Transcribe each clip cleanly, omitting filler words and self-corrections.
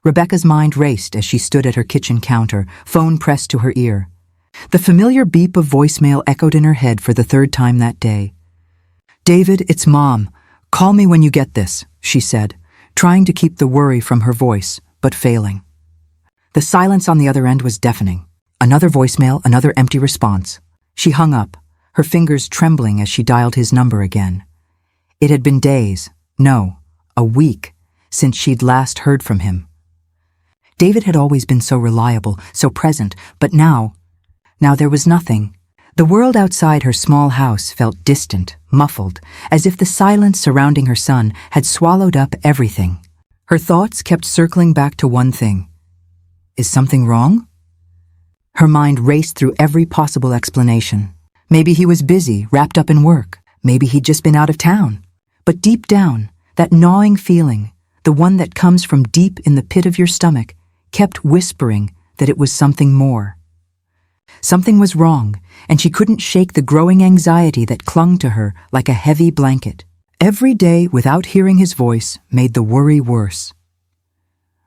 Rebecca's mind raced as she stood at her kitchen counter, phone pressed to her ear. The familiar beep of voicemail echoed in her head for the third time that day. "David, it's Mom. Call me when you get this," she said, trying to keep the worry from her voice, but failing. The silence on the other end was deafening. Another voicemail, another empty response. She hung up, her fingers trembling as she dialed his number again. It had been days, no, a week, since she'd last heard from him. David had always been so reliable, so present, but now there was nothing. The world outside her small house felt distant, muffled, as if the silence surrounding her son had swallowed up everything. Her thoughts kept circling back to one thing. Is something wrong? Her mind raced through every possible explanation. Maybe he was busy, wrapped up in work. Maybe he'd just been out of town. But deep down, that gnawing feeling, the one that comes from deep in the pit of your stomach, kept whispering that it was something more. Something was wrong, and she couldn't shake the growing anxiety that clung to her like a heavy blanket. Every day without hearing his voice made the worry worse.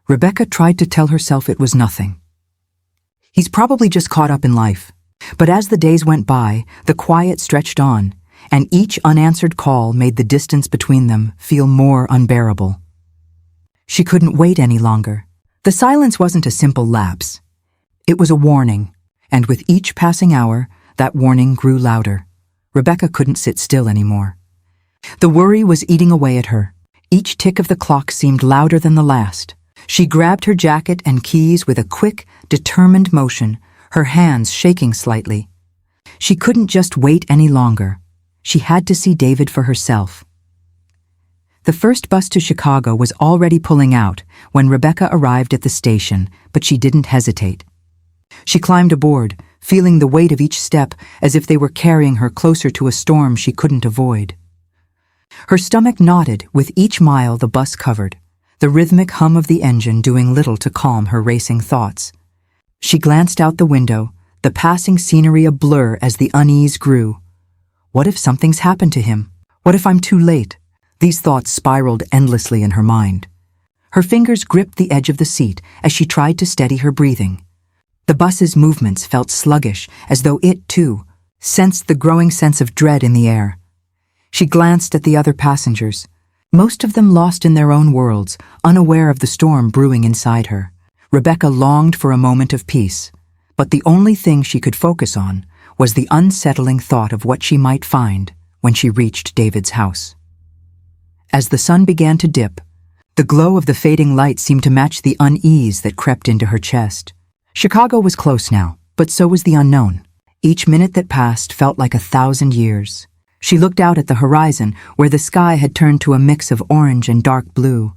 Rebecca tried to tell herself it was nothing. He's probably just caught up in life. But as the days went by, the quiet stretched on, and each unanswered call made the distance between them feel more unbearable. She couldn't wait any longer. The silence wasn't a simple lapse. It was a warning, and with each passing hour, that warning grew louder. Rebecca couldn't sit still anymore. The worry was eating away at her. Each tick of the clock seemed louder than the last. She grabbed her jacket and keys with a quick, determined motion, her hands shaking slightly. She couldn't just wait any longer. She had to see David for herself. The first bus to Chicago was already pulling out when Rebecca arrived at the station, but she didn't hesitate. She climbed aboard, feeling the weight of each step as if they were carrying her closer to a storm she couldn't avoid. Her stomach knotted with each mile the bus covered, the rhythmic hum of the engine doing little to calm her racing thoughts. She glanced out the window, the passing scenery a blur as the unease grew. What if something's happened to him? What if I'm too late? These thoughts spiraled endlessly in her mind. Her fingers gripped the edge of the seat as she tried to steady her breathing. The bus's movements felt sluggish, as though it, too, sensed the growing sense of dread in the air. She glanced at the other passengers, most of them lost in their own worlds, unaware of the storm brewing inside her. Rebecca longed for a moment of peace, but the only thing she could focus on was the unsettling thought of what she might find when she reached David's house. As the sun began to dip, the glow of the fading light seemed to match the unease that crept into her chest. Chicago was close now, but so was the unknown. Each minute that passed felt like 1,000 years. She looked out at the horizon, where the sky had turned to a mix of orange and dark blue.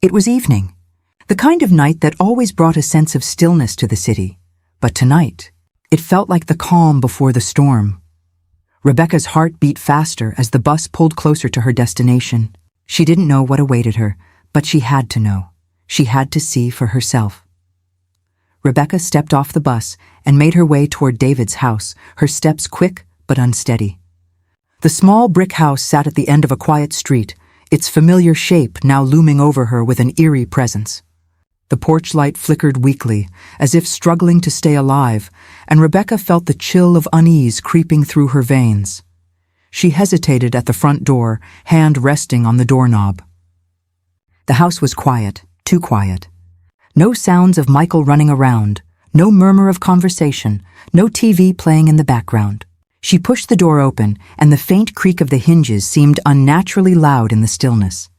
It was evening, the kind of night that always brought a sense of stillness to the city. But tonight, it felt like the calm before the storm. Rebecca's heart beat faster as the bus pulled closer to her destination. She didn't know what awaited her, but she had to know. She had to see for herself. Rebecca stepped off the bus and made her way toward David's house, her steps quick but unsteady. The small brick house sat at the end of a quiet street, its familiar shape now looming over her with an eerie presence. The porch light flickered weakly, as if struggling to stay alive, and Rebecca felt the chill of unease creeping through her veins. She hesitated at the front door, hand resting on the doorknob. The house was quiet, too quiet. No sounds of Michael running around, no murmur of conversation, no TV playing in the background. She pushed the door open, and the faint creak of the hinges seemed unnaturally loud in the stillness.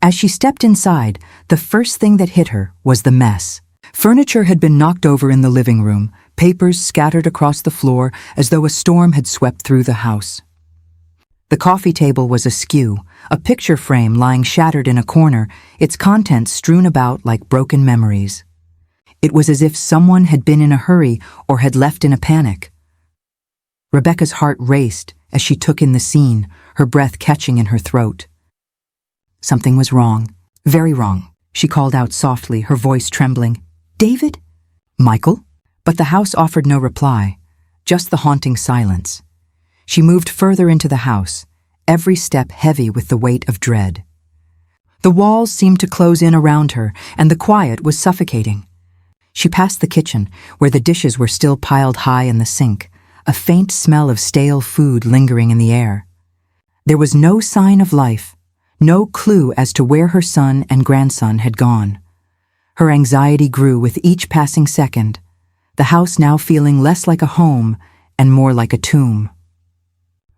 As she stepped inside, the first thing that hit her was the mess. Furniture had been knocked over in the living room, papers scattered across the floor as though a storm had swept through the house. The coffee table was askew, a picture frame lying shattered in a corner, its contents strewn about like broken memories. It was as if someone had been in a hurry or had left in a panic. Rebecca's heart raced as she took in the scene, her breath catching in her throat. Something was wrong, very wrong. She called out softly, her voice trembling. "David? Michael?" But the house offered no reply, just the haunting silence. She moved further into the house, every step heavy with the weight of dread. The walls seemed to close in around her, and the quiet was suffocating. She passed the kitchen, where the dishes were still piled high in the sink, a faint smell of stale food lingering in the air. There was no sign of life, no clue as to where her son and grandson had gone. Her anxiety grew with each passing second, the house now feeling less like a home and more like a tomb.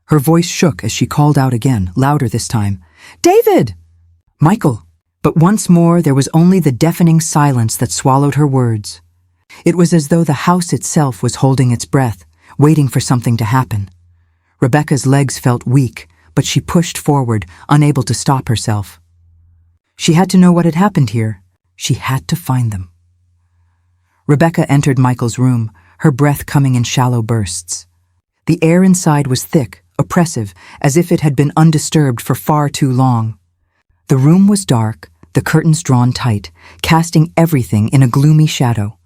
Her voice shook as she called out again, louder this time. "David!" "Michael!" But once more there was only the deafening silence that swallowed her words. It was as though the house itself was holding its breath, waiting for something to happen. Rebecca's legs felt weak, but she pushed forward, unable to stop herself. She had to know what had happened here. She had to find them. Rebecca entered Michael's room, her breath coming in shallow bursts. The air inside was thick, oppressive, as if it had been undisturbed for far too long. The room was dark, the curtains drawn tight, casting everything in a gloomy shadow.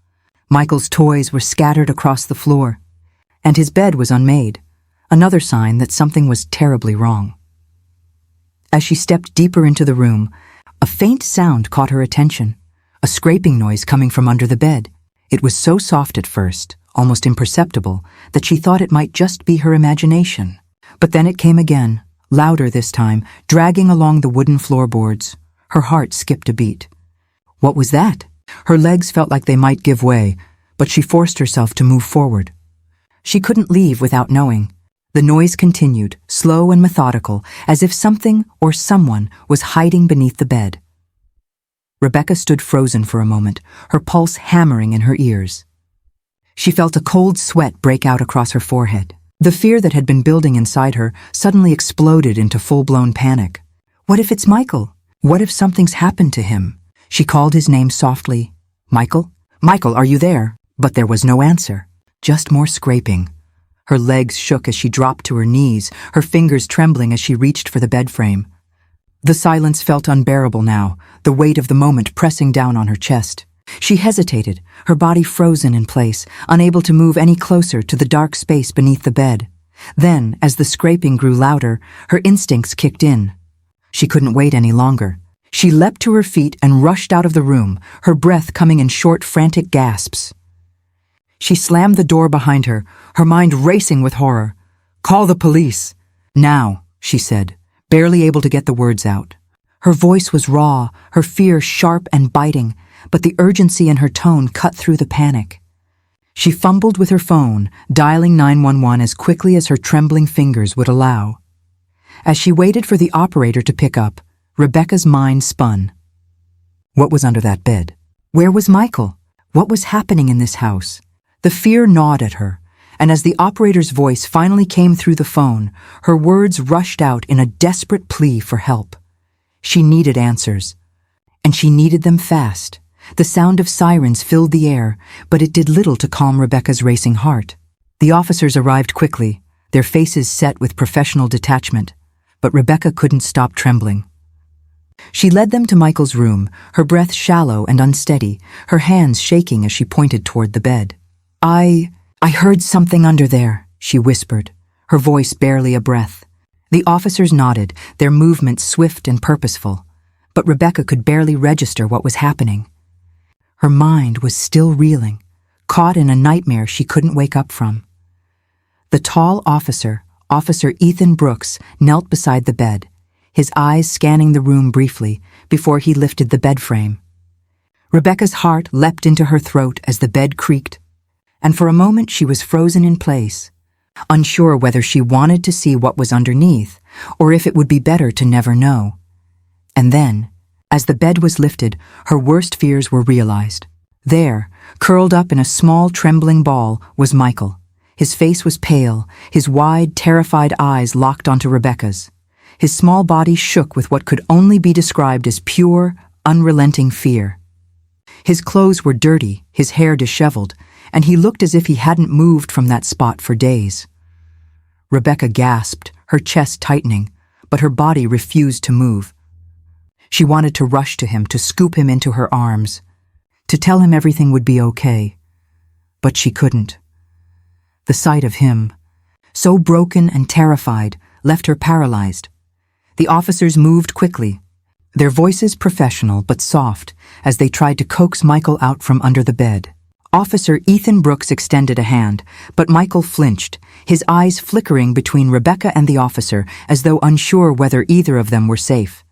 Michael's toys were scattered across the floor, and his bed was unmade, another sign that something was terribly wrong. As she stepped deeper into the room, a faint sound caught her attention, a scraping noise coming from under the bed. It was so soft at first, almost imperceptible, that she thought it might just be her imagination. But then it came again, louder this time, dragging along the wooden floorboards. Her heart skipped a beat. What was that? Her legs felt like they might give way, but she forced herself to move forward. She couldn't leave without knowing. The noise continued, slow and methodical, as if something or someone was hiding beneath the bed. Rebecca stood frozen for a moment, her pulse hammering in her ears. She felt a cold sweat break out across her forehead. The fear that had been building inside her suddenly exploded into full-blown panic. What if it's Michael? What if something's happened to him? She called his name softly. "Michael? Michael, are you there?" But there was no answer, just more scraping. Her legs shook as she dropped to her knees, her fingers trembling as she reached for the bed frame. The silence felt unbearable now, the weight of the moment pressing down on her chest. She hesitated, her body frozen in place, unable to move any closer to the dark space beneath the bed. Then, as the scraping grew louder, her instincts kicked in. She couldn't wait any longer. She leapt to her feet and rushed out of the room, her breath coming in short, frantic gasps. She slammed the door behind her, her mind racing with horror. "Call the police." "Now," she said, barely able to get the words out. Her voice was raw, her fear sharp and biting, but the urgency in her tone cut through the panic. She fumbled with her phone, dialing 911 as quickly as her trembling fingers would allow. As she waited for the operator to pick up, Rebecca's mind spun. What was under that bed? Where was Michael? What was happening in this house? The fear gnawed at her, and as the operator's voice finally came through the phone, her words rushed out in a desperate plea for help. She needed answers, and she needed them fast. The sound of sirens filled the air, but it did little to calm Rebecca's racing heart. The officers arrived quickly, their faces set with professional detachment, but Rebecca couldn't stop trembling. She led them to Michael's room, her breath shallow and unsteady, her hands shaking as she pointed toward the bed. I heard something under there," she whispered, her voice barely a breath. The officers nodded, their movements swift and purposeful, but Rebecca could barely register what was happening. Her mind was still reeling, caught in a nightmare she couldn't wake up from. The tall officer, Officer Ethan Brooks, knelt beside the bed, his eyes scanning the room briefly before he lifted the bed frame. Rebecca's heart leapt into her throat as the bed creaked, and for a moment she was frozen in place, unsure whether she wanted to see what was underneath or if it would be better to never know. And then, as the bed was lifted, her worst fears were realized. There, curled up in a small trembling ball, was Michael. His face was pale, his wide, terrified eyes locked onto Rebecca's. His small body shook with what could only be described as pure, unrelenting fear. His clothes were dirty, his hair disheveled, and he looked as if he hadn't moved from that spot for days. Rebecca gasped, her chest tightening, but her body refused to move. She wanted to rush to him, to scoop him into her arms, to tell him everything would be okay. But she couldn't. The sight of him, so broken and terrified, left her paralyzed. The officers moved quickly. their voices professional but soft as they tried to coax Michael out from under the bed. Officer Ethan Brooks extended a hand, but Michael flinched, his eyes flickering between Rebecca and the officer as though unsure whether either of them were safe.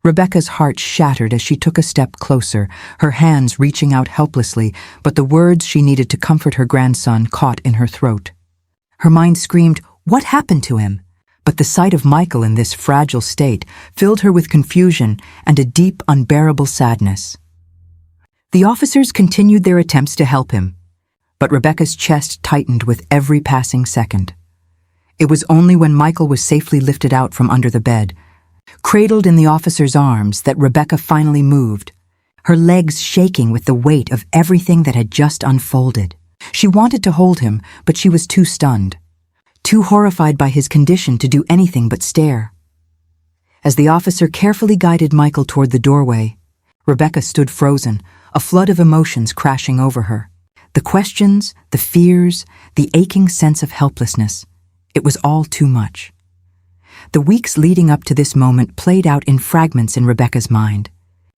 Rebecca's heart shattered as she took a step closer, her hands reaching out helplessly, but the words she needed to comfort her grandson caught in her throat. Her mind screamed, "What happened to him?" But the sight of Michael in this fragile state filled her with confusion and a deep, unbearable sadness. The officers continued their attempts to help him, but Rebecca's chest tightened with every passing second. It was only when Michael was safely lifted out from under the bed, cradled in the officer's arms, that Rebecca finally moved, her legs shaking with the weight of everything that had just unfolded. She wanted to hold him, but she was too stunned, too horrified by his condition to do anything but stare. As the officer carefully guided Michael toward the doorway, Rebecca stood frozen, a flood of emotions crashing over her. The questions, the fears, the aching sense of helplessness. It was all too much. The weeks leading up to this moment played out in fragments in Rebecca's mind,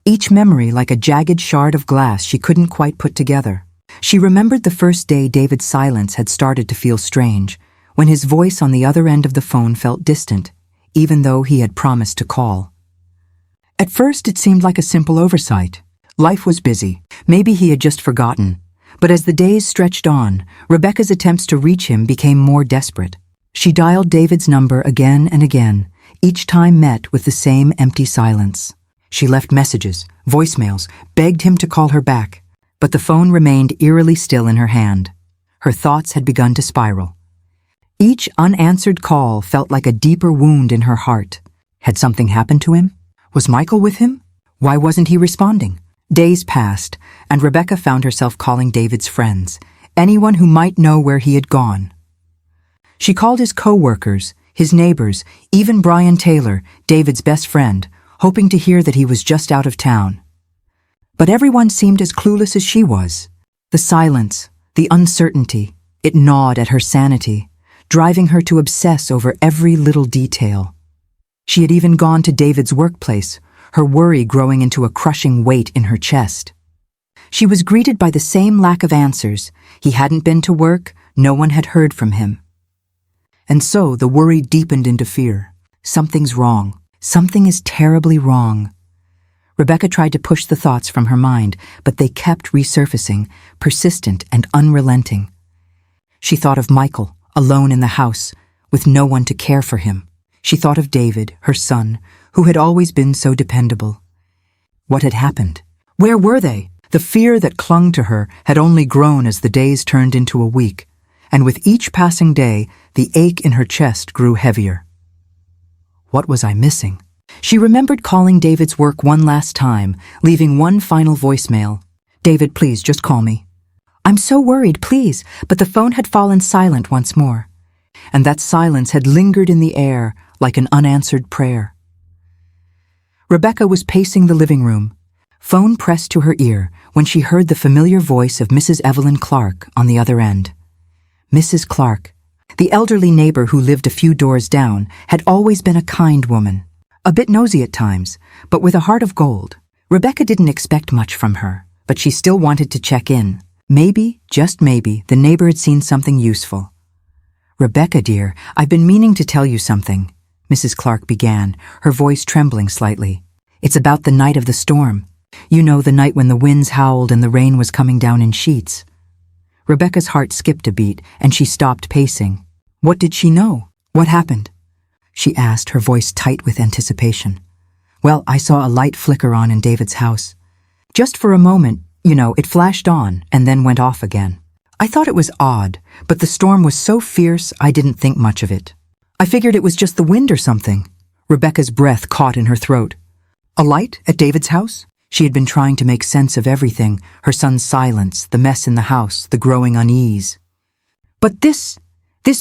each memory like a jagged shard of glass she couldn't quite put together. She remembered the first day David's silence had started to feel strange, when his voice on the other end of the phone felt distant, even though he had promised to call. At first it seemed like a simple oversight. Life was busy. Maybe he had just forgotten. But as the days stretched on, Rebecca's attempts to reach him became more desperate. She dialed David's number again and again, each time met with the same empty silence. She left messages, voicemails, begged him to call her back, but the phone remained eerily still in her hand. Her thoughts had begun to spiral. Each unanswered call felt like a deeper wound in her heart. Had something happened to him? Was Michael with him? Why wasn't he responding? Days passed, and Rebecca found herself calling David's friends, anyone who might know where he had gone. She called his co-workers, his neighbors, even Brian Taylor, David's best friend, hoping to hear that he was just out of town. But everyone seemed as clueless as she was. The silence, the uncertainty, it gnawed at her sanity, driving her to obsess over every little detail. She had even gone to David's workplace, her worry growing into a crushing weight in her chest. She was greeted by the same lack of answers. He hadn't been to work, no one had heard from him. And so the worry deepened into fear. Something's wrong. Something is terribly wrong. Rebecca tried to push the thoughts from her mind, but they kept resurfacing, persistent and unrelenting. She thought of Michael, alone in the house, with no one to care for him. She thought of David, her son, who had always been so dependable. What had happened? Where were they? The fear that clung to her had only grown as the days turned into a week, and with each passing day, the ache in her chest grew heavier. What was I missing? She remembered calling David's work one last time, leaving one final voicemail. "David, please, just call me." "I'm so worried, please," but the phone had fallen silent once more. And that silence had lingered in the air like an unanswered prayer. Rebecca was pacing the living room, phone pressed to her ear, when she heard the familiar voice of Mrs. Evelyn Clark on the other end. Mrs. Clark, the elderly neighbor who lived a few doors down, had always been a kind woman, a bit nosy at times, but with a heart of gold. Rebecca didn't expect much from her, but she still wanted to check in. Maybe, just maybe, the neighbor had seen something useful. "Rebecca, dear, I've been meaning to tell you something," Mrs. Clark began, her voice trembling slightly. "It's about the night of the storm. You know, the night when the winds howled and the rain was coming down in sheets." Rebecca's heart skipped a beat, and she stopped pacing. What did she know? What happened? She asked, her voice tight with anticipation. "Well, I saw a light flicker on in David's house. Just for a moment, it flashed on and then went off again. I thought it was odd, but the storm was so fierce I didn't think much of it. I figured it was just the wind or something." Rebecca's breath caught in her throat. A light at David's house? She had been trying to make sense of everything, her son's silence, the mess in the house, the growing unease. But this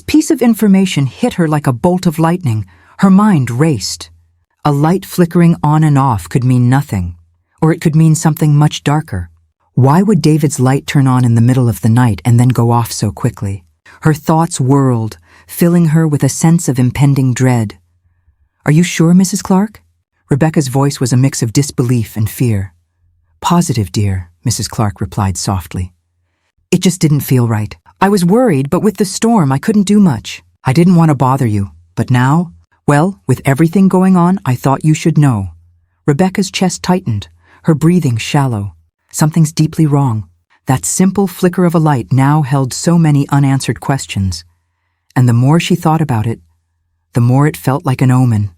piece of information hit her like a bolt of lightning. Her mind raced. A light flickering on and off could mean nothing, or it could mean something much darker. Why would David's light turn on in the middle of the night and then go off so quickly? Her thoughts whirled, filling her with a sense of impending dread. "Are you sure, Mrs. Clark?" Rebecca's voice was a mix of disbelief and fear. "Positive, dear," Mrs. Clark replied softly. "It just didn't feel right. I was worried, but with the storm I couldn't do much. I didn't want to bother you, but now, well, with everything going on, I thought you should know." Rebecca's chest tightened, her breathing shallow. Something's deeply wrong. That simple flicker of a light now held so many unanswered questions. And the more she thought about it, the more it felt like an omen.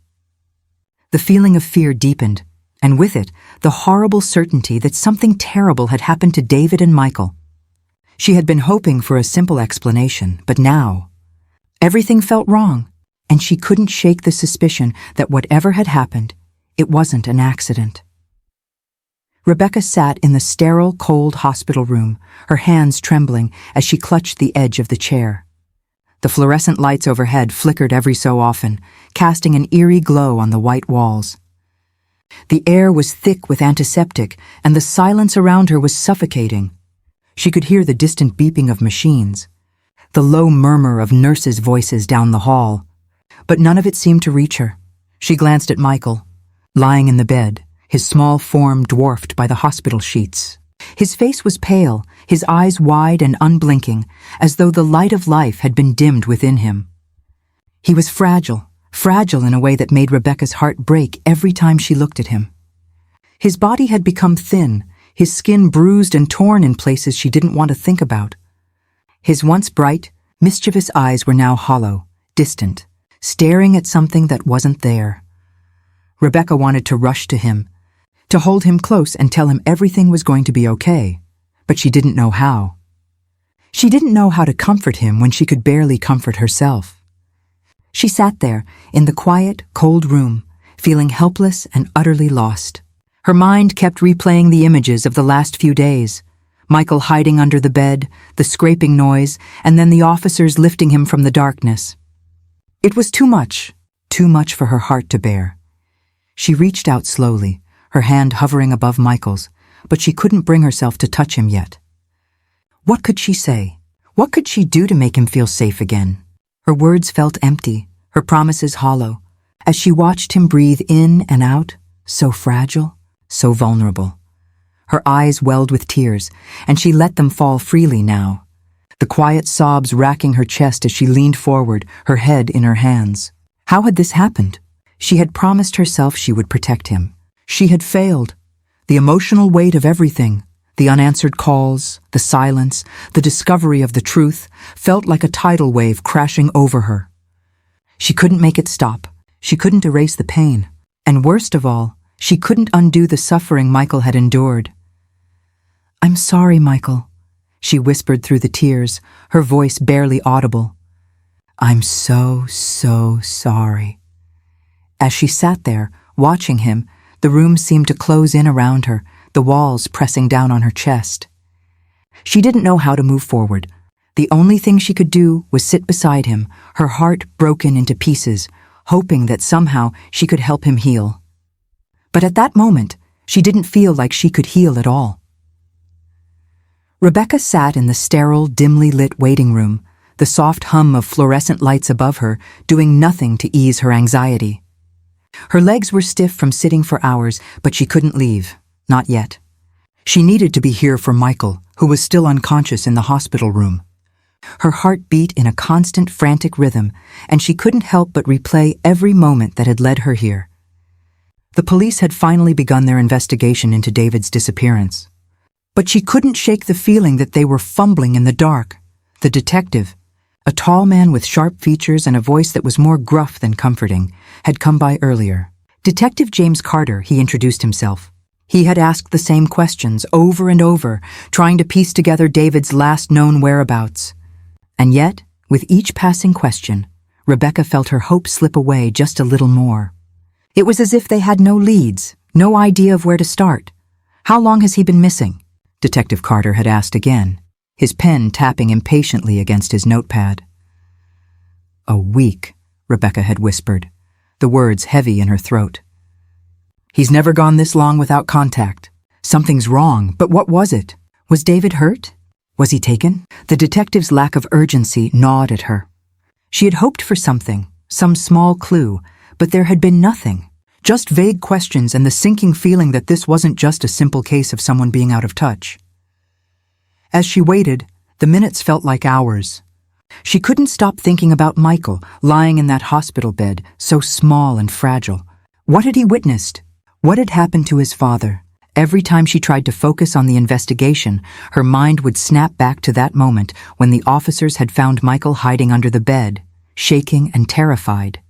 The feeling of fear deepened, and with it, the horrible certainty that something terrible had happened to David and Michael. She had been hoping for a simple explanation, but now, everything felt wrong, and she couldn't shake the suspicion that whatever had happened, it wasn't an accident. Rebecca sat in the sterile, cold hospital room, her hands trembling as she clutched the edge of the chair. The fluorescent lights overhead flickered every so often, casting an eerie glow on the white walls. The air was thick with antiseptic, and the silence around her was suffocating. She could hear the distant beeping of machines, the low murmur of nurses' voices down the hall, but none of it seemed to reach her. She glanced at Michael, lying in the bed, his small form dwarfed by the hospital sheets. His face was pale, his eyes wide and unblinking, as though the light of life had been dimmed within him. He was fragile in a way that made Rebecca's heart break every time she looked at him. His body had become thin, his skin bruised and torn in places she didn't want to think about. His once bright, mischievous eyes were now hollow, distant, staring at something that wasn't there. Rebecca wanted to rush to him, to hold him close and tell him everything was going to be okay, but she didn't know how. She didn't know how to comfort him when she could barely comfort herself. She sat there, in the quiet, cold room, feeling helpless and utterly lost. Her mind kept replaying the images of the last few days, Michael hiding under the bed, the scraping noise, and then the officers lifting him from the darkness. It was too much for her heart to bear. She reached out slowly, her hand hovering above Michael's, but she couldn't bring herself to touch him yet. What could she say? What could she do to make him feel safe again? Her words felt empty, her promises hollow, as she watched him breathe in and out, so fragile, so vulnerable. Her eyes welled with tears, and she let them fall freely now, the quiet sobs racking her chest as she leaned forward, her head in her hands. How had this happened? She had promised herself she would protect him. She had failed. The emotional weight of everything, the unanswered calls, the silence, the discovery of the truth, felt like a tidal wave crashing over her. She couldn't make it stop. She couldn't erase the pain. And worst of all, she couldn't undo the suffering Michael had endured. "I'm sorry, Michael," she whispered through the tears, her voice barely audible. "I'm so sorry." As she sat there, watching him, the room seemed to close in around her, the walls pressing down on her chest. She didn't know how to move forward. The only thing she could do was sit beside him, her heart broken into pieces, hoping that somehow she could help him heal. But at that moment, she didn't feel like she could heal at all. Rebecca sat in the sterile, dimly lit waiting room, the soft hum of fluorescent lights above her doing nothing to ease her anxiety. Her legs were stiff from sitting for hours, but she couldn't leave. Not yet. She needed to be here for Michael, who was still unconscious in the hospital room. Her heart beat in a constant, frantic rhythm, and she couldn't help but replay every moment that had led her here. The police had finally begun their investigation into David's disappearance. But she couldn't shake the feeling that they were fumbling in the dark. The detective, a tall man with sharp features and a voice that was more gruff than comforting, had come by earlier. Detective James Carter, he introduced himself. He had asked the same questions over and over, trying to piece together David's last known whereabouts. And yet, with each passing question, Rebecca felt her hope slip away just a little more. It was as if they had no leads, no idea of where to start. "How long has he been missing?" Detective Carter had asked again, his pen tapping impatiently against his notepad. "A week," Rebecca had whispered, the words heavy in her throat. "He's never gone this long without contact. Something's wrong, but what was it? Was David hurt? Was he taken?" The detective's lack of urgency gnawed at her. She had hoped for something, some small clue, but there had been nothing. Just vague questions and the sinking feeling that this wasn't just a simple case of someone being out of touch. As she waited, the minutes felt like hours. She couldn't stop thinking about Michael, lying in that hospital bed, so small and fragile. What had he witnessed? What had happened to his father? Every time she tried to focus on the investigation, her mind would snap back to that moment when the officers had found Michael hiding under the bed, shaking and terrified.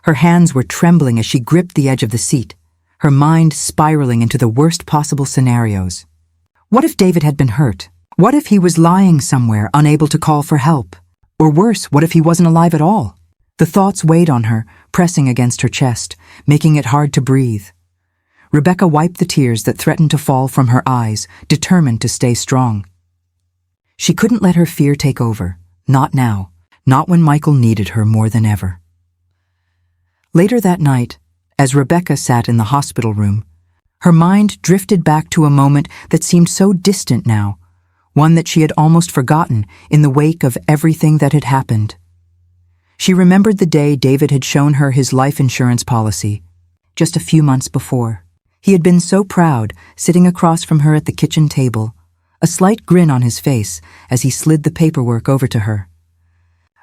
Her hands were trembling as she gripped the edge of the seat, her mind spiraling into the worst possible scenarios. What if David had been hurt? What if he was lying somewhere, unable to call for help? Or worse, what if he wasn't alive at all? The thoughts weighed on her, pressing against her chest, making it hard to breathe. Rebecca wiped the tears that threatened to fall from her eyes, determined to stay strong. She couldn't let her fear take over. Not now. Not when Michael needed her more than ever. Later that night, as Rebecca sat in the hospital room, her mind drifted back to a moment that seemed so distant now, one that she had almost forgotten in the wake of everything that had happened. She remembered the day David had shown her his life insurance policy, just a few months before. He had been so proud, sitting across from her at the kitchen table, a slight grin on his face as he slid the paperwork over to her.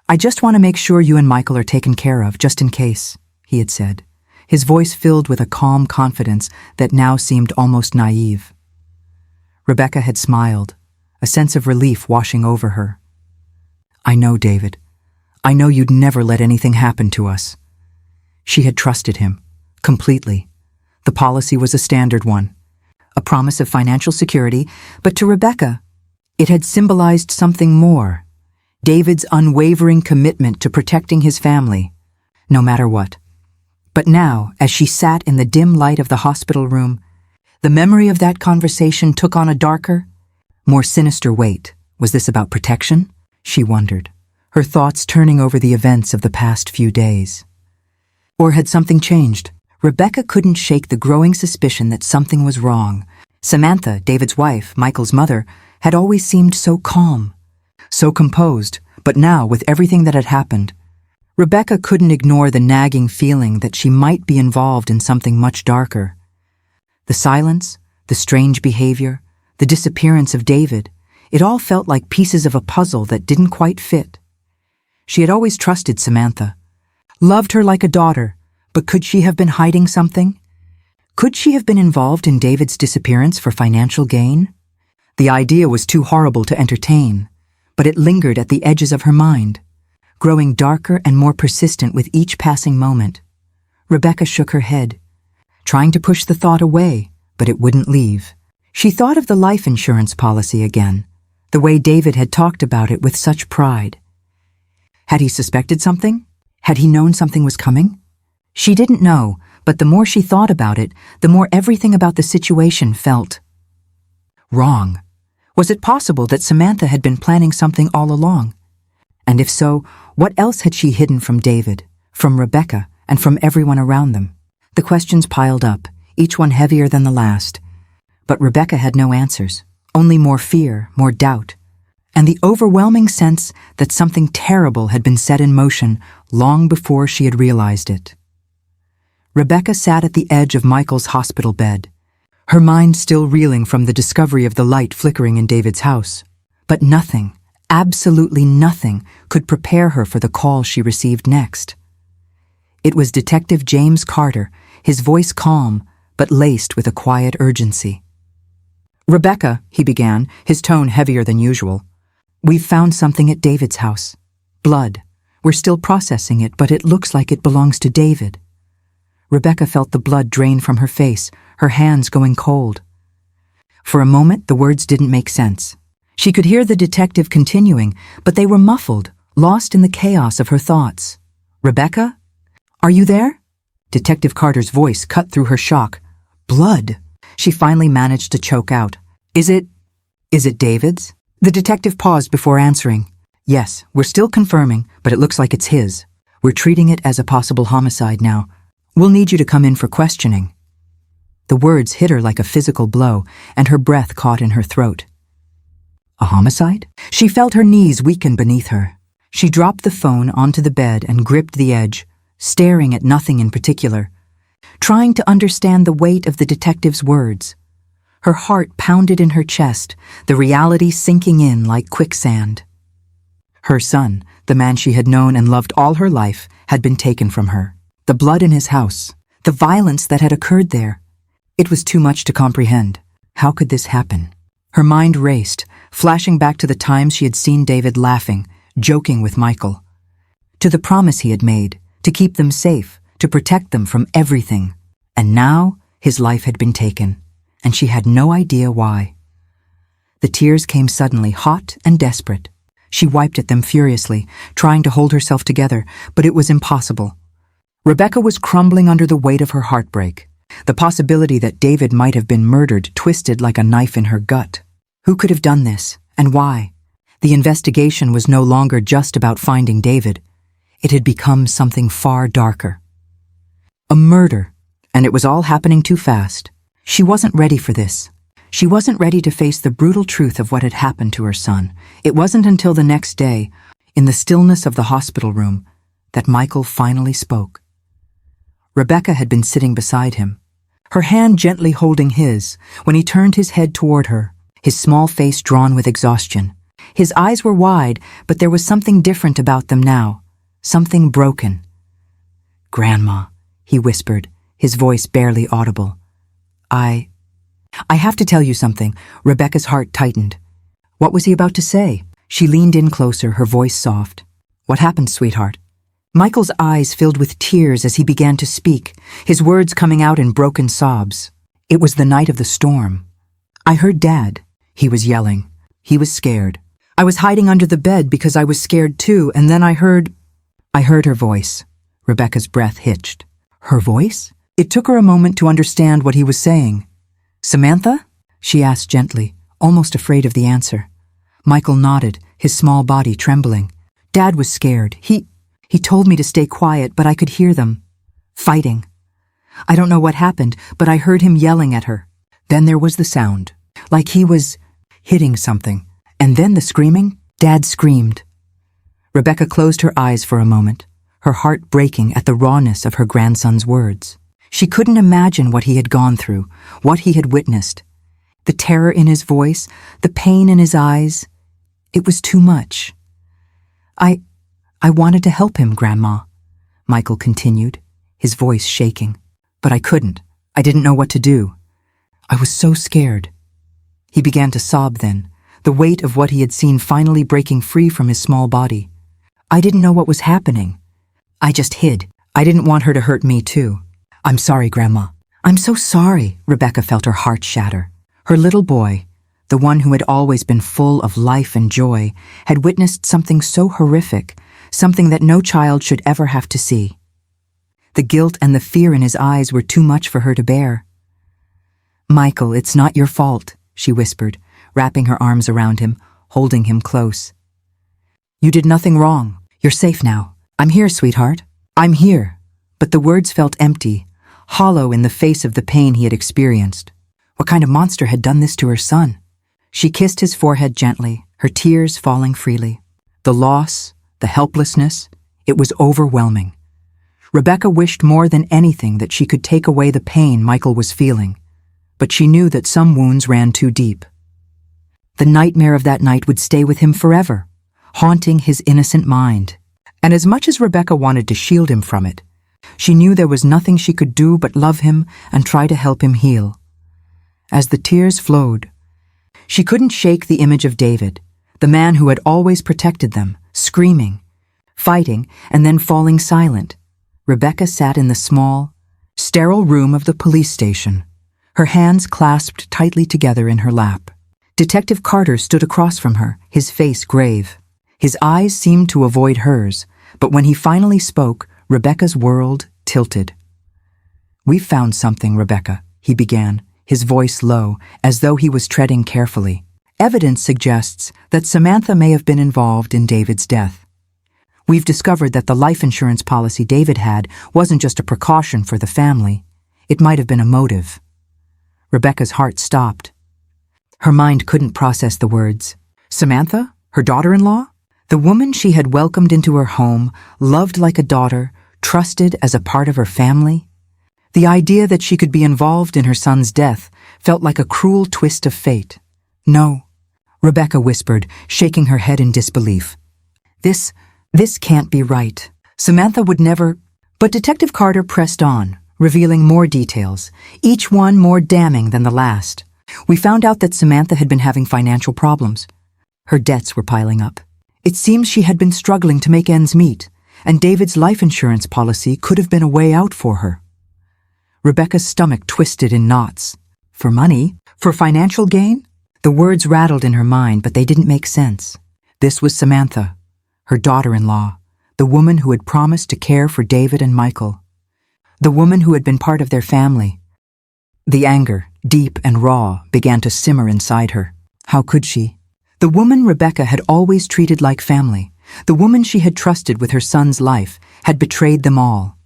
"I just want to make sure you and Michael are taken care of, just in case," he had said, his voice filled with a calm confidence that now seemed almost naive. Rebecca had smiled, a sense of relief washing over her. "I know, David. I know you'd never let anything happen to us." She had trusted him, completely. The policy was a standard one, a promise of financial security, but to Rebecca, it had symbolized something more. David's unwavering commitment to protecting his family, no matter what. But now, as she sat in the dim light of the hospital room, the memory of that conversation took on a darker, more sinister weight. Was this about protection? She wondered, her thoughts turning over the events of the past few days. Or had something changed? Rebecca couldn't shake the growing suspicion that something was wrong. Samantha, David's wife, Michael's mother, had always seemed so calm, so composed, but now, with everything that had happened, Rebecca couldn't ignore the nagging feeling that she might be involved in something much darker. The silence, the strange behavior, the disappearance of David, it all felt like pieces of a puzzle that didn't quite fit. She had always trusted Samantha, loved her like a daughter, but could she have been hiding something? Could she have been involved in David's disappearance for financial gain? The idea was too horrible to entertain, but it lingered at the edges of her mind, growing darker and more persistent with each passing moment. Rebecca shook her head, trying to push the thought away, but it wouldn't leave. She thought of the life insurance policy again, the way David had talked about it with such pride. Had he suspected something? Had he known something was coming? She didn't know, but the more she thought about it, the more everything about the situation felt wrong. Was it possible that Samantha had been planning something all along? And if so, what else had she hidden from David, from Rebecca, and from everyone around them? The questions piled up, each one heavier than the last. But Rebecca had no answers, only more fear, more doubt, and the overwhelming sense that something terrible had been set in motion long before she had realized it. Rebecca sat at the edge of Michael's hospital bed, her mind still reeling from the discovery of the light flickering in David's house. But nothing, absolutely nothing, could prepare her for the call she received next. It was Detective James Carter, his voice calm, but laced with a quiet urgency. "Rebecca," he began, his tone heavier than usual, "we've found something at David's house. Blood. We're still processing it, but it looks like it belongs to David." Rebecca felt the blood drain from her face, her hands going cold. For a moment, the words didn't make sense. She could hear the detective continuing, but they were muffled, lost in the chaos of her thoughts. "Rebecca? Are you there?" Detective Carter's voice cut through her shock. "Blood," she finally managed to choke out. Is it David's?" The detective paused before answering. "Yes, we're still confirming, but it looks like it's his. We're treating it as a possible homicide now. We'll need you to come in for questioning." The words hit her like a physical blow, and her breath caught in her throat. A homicide? She felt her knees weaken beneath her. She dropped the phone onto the bed and gripped the edge, staring at nothing in particular, trying to understand the weight of the detective's words. Her heart pounded in her chest, the reality sinking in like quicksand. Her son, the man she had known and loved all her life, had been taken from her. The blood in his house, the violence that had occurred there. It was too much to comprehend. How could this happen? Her mind raced, flashing back to the times she had seen David laughing, joking with Michael. To the promise he had made, to keep them safe, to protect them from everything. And now his life had been taken, and she had no idea why. The tears came suddenly, hot and desperate. She wiped at them furiously, trying to hold herself together, but it was impossible. Rebecca was crumbling under the weight of her heartbreak. The possibility that David might have been murdered twisted like a knife in her gut. Who could have done this, and why? The investigation was no longer just about finding David. It had become something far darker. A murder, and it was all happening too fast. She wasn't ready for this. She wasn't ready to face the brutal truth of what had happened to her son. It wasn't until the next day, in the stillness of the hospital room, that Michael finally spoke. Rebecca had been sitting beside him, her hand gently holding his, when he turned his head toward her, his small face drawn with exhaustion. His eyes were wide, but there was something different about them now, something broken. "Grandma," he whispered, his voice barely audible. I have to tell you something." Rebecca's heart tightened. What was he about to say? She leaned in closer, her voice soft. "What happened, sweetheart?" Michael's eyes filled with tears as he began to speak, his words coming out in broken sobs. "It was the night of the storm. I heard Dad." He was yelling. He was scared. "I was hiding under the bed because I was scared too, and then I heard her voice." Rebecca's breath hitched. Her voice? It took her a moment to understand what he was saying. "Samantha?" she asked gently, almost afraid of the answer. Michael nodded, his small body trembling. "Dad was scared. He told me to stay quiet, but I could hear them fighting. I don't know what happened, but I heard him yelling at her. Then there was the sound, like he was hitting something. And then the screaming. Dad screamed." Rebecca closed her eyes for a moment, her heart breaking at the rawness of her grandson's words. She couldn't imagine what he had gone through, what he had witnessed. The terror in his voice, the pain in his eyes. It was too much. I wanted to help him, Grandma," Michael continued, his voice shaking. "But I couldn't. I didn't know what to do. I was so scared." He began to sob then, the weight of what he had seen finally breaking free from his small body. "I didn't know what was happening. I just hid. I didn't want her to hurt me too. I'm sorry, Grandma." "I'm so sorry," Rebecca felt her heart shatter. Her little boy, the one who had always been full of life and joy, had witnessed something so horrific, something that no child should ever have to see. The guilt and the fear in his eyes were too much for her to bear. "Michael, it's not your fault," she whispered, wrapping her arms around him, holding him close. "You did nothing wrong. You're safe now. I'm here, sweetheart. I'm here." But the words felt empty, hollow in the face of the pain he had experienced. What kind of monster had done this to her son? She kissed his forehead gently, her tears falling freely. The loss, the helplessness, it was overwhelming. Rebecca wished more than anything that she could take away the pain Michael was feeling, but she knew that some wounds ran too deep. The nightmare of that night would stay with him forever, haunting his innocent mind. And as much as Rebecca wanted to shield him from it, she knew there was nothing she could do but love him and try to help him heal. As the tears flowed, she couldn't shake the image of David, the man who had always protected them, screaming, fighting, and then falling silent. Rebecca sat in the small, sterile room of the police station, her hands clasped tightly together in her lap. Detective Carter stood across from her, his face grave. His eyes seemed to avoid hers, but when he finally spoke, Rebecca's world tilted. "We've found something, Rebecca," he began, his voice low, as though he was treading carefully. "Evidence suggests that Samantha may have been involved in David's death. We've discovered that the life insurance policy David had wasn't just a precaution for the family. It might have been a motive." Rebecca's heart stopped. Her mind couldn't process the words. Samantha? Her daughter-in-law? The woman she had welcomed into her home, loved like a daughter, trusted as a part of her family? The idea that she could be involved in her son's death felt like a cruel twist of fate. "No," Rebecca whispered, shaking her head in disbelief. This can't be right. Samantha would never—" But Detective Carter pressed on, revealing more details, each one more damning than the last. We found out that Samantha had been having financial problems. Her debts were piling up. It seems she had been struggling to make ends meet, and David's life insurance policy could have been a way out for her. Rebecca's stomach twisted in knots. For money? For financial gain? The words rattled in her mind, but they didn't make sense. This was Samantha, her daughter-in-law, the woman who had promised to care for David and Michael. The woman who had been part of their family. The anger, deep and raw, began to simmer inside her. How could she? The woman Rebecca had always treated like family, the woman she had trusted with her son's life, had betrayed them all.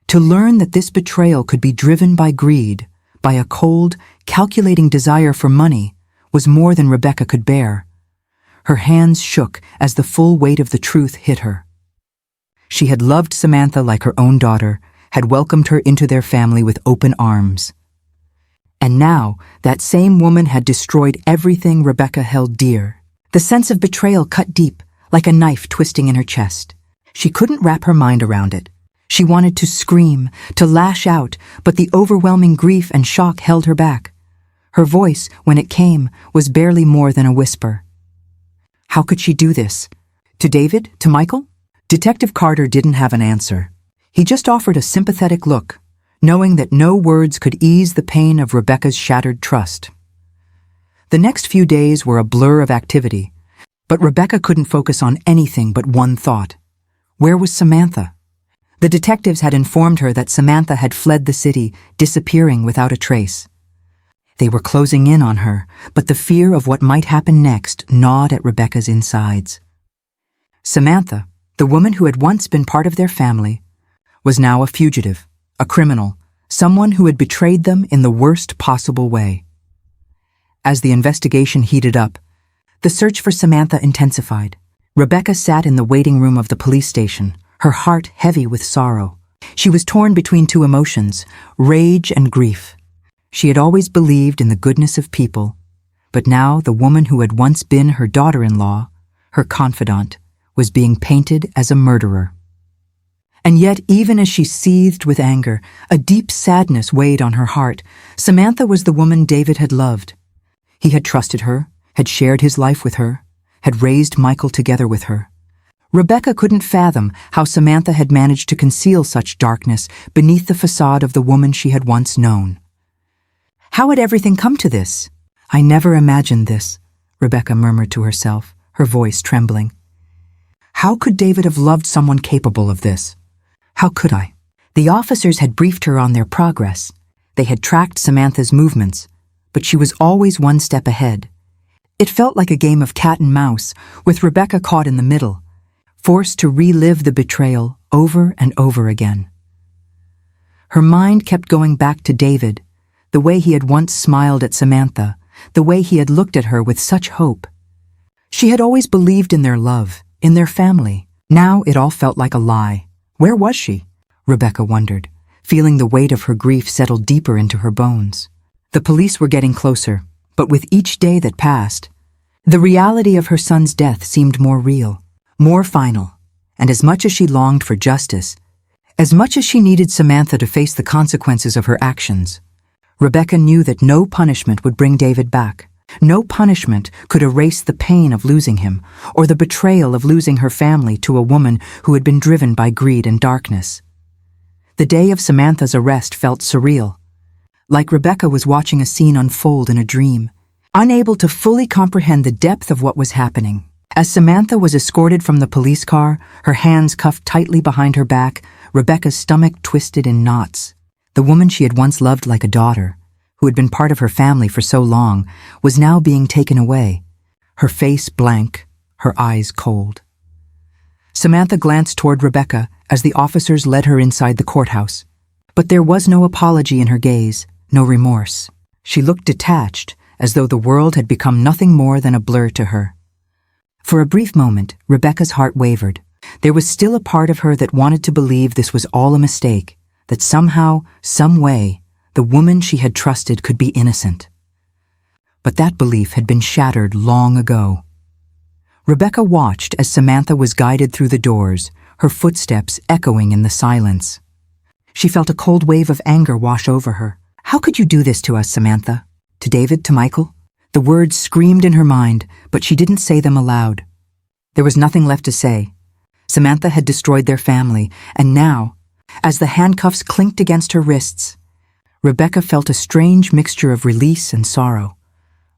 To learn that this betrayal could be driven by greed, by a cold, calculating desire for money, was more than Rebecca could bear. Her hands shook as the full weight of the truth hit her. She had loved Samantha like her own daughter, had welcomed her into their family with open arms. And now, that same woman had destroyed everything Rebecca held dear. The sense of betrayal cut deep, like a knife twisting in her chest. She couldn't wrap her mind around it. She wanted to scream, to lash out, but the overwhelming grief and shock held her back. Her voice, when it came, was barely more than a whisper. How could she do this? To David? To Michael? Detective Carter didn't have an answer. He just offered a sympathetic look, knowing that no words could ease the pain of Rebecca's shattered trust. The next few days were a blur of activity, but Rebecca couldn't focus on anything but one thought. Where was Samantha? The detectives had informed her that Samantha had fled the city, disappearing without a trace. They were closing in on her, but the fear of what might happen next gnawed at Rebecca's insides. Samantha, the woman who had once been part of their family, was now a fugitive, a criminal, someone who had betrayed them in the worst possible way. As the investigation heated up, the search for Samantha intensified. Rebecca sat in the waiting room of the police station, her heart heavy with sorrow. She was torn between two emotions, rage and grief. She had always believed in the goodness of people, but now the woman who had once been her daughter-in-law, her confidant, was being painted as a murderer. And yet, even as she seethed with anger, a deep sadness weighed on her heart. Samantha was the woman David had loved. He had trusted her, had shared his life with her, had raised Michael together with her. Rebecca couldn't fathom how Samantha had managed to conceal such darkness beneath the facade of the woman she had once known. How had everything come to this? "I never imagined this," Rebecca murmured to herself, her voice trembling. How could David have loved someone capable of this? How could I? The officers had briefed her on their progress. They had tracked Samantha's movements, but she was always one step ahead. It felt like a game of cat and mouse, with Rebecca caught in the middle, forced to relive the betrayal over and over again. Her mind kept going back to David, the way he had once smiled at Samantha, the way he had looked at her with such hope. She had always believed in their love, in their family. Now it all felt like a lie. Where was she? Rebecca wondered, feeling the weight of her grief settle deeper into her bones. The police were getting closer, but with each day that passed, the reality of her son's death seemed more real, more final, and as much as she longed for justice, as much as she needed Samantha to face the consequences of her actions, Rebecca knew that no punishment would bring David back. No punishment could erase the pain of losing him, or the betrayal of losing her family to a woman who had been driven by greed and darkness. The day of Samantha's arrest felt surreal, like Rebecca was watching a scene unfold in a dream, unable to fully comprehend the depth of what was happening. As Samantha was escorted from the police car, her hands cuffed tightly behind her back, Rebecca's stomach twisted in knots. The woman she had once loved like a daughter, who had been part of her family for so long, was now being taken away, her face blank, her eyes cold. Samantha glanced toward Rebecca as the officers led her inside the courthouse. But there was no apology in her gaze, no remorse. She looked detached, as though the world had become nothing more than a blur to her. For a brief moment, Rebecca's heart wavered. There was still a part of her that wanted to believe this was all a mistake, that somehow, some way, the woman she had trusted could be innocent. But that belief had been shattered long ago. Rebecca watched as Samantha was guided through the doors, her footsteps echoing in the silence. She felt a cold wave of anger wash over her. "How could you do this to us, Samantha?" To David, to Michael? The words screamed in her mind, but she didn't say them aloud. There was nothing left to say. Samantha had destroyed their family, and now, as the handcuffs clinked against her wrists, Rebecca felt a strange mixture of release and sorrow.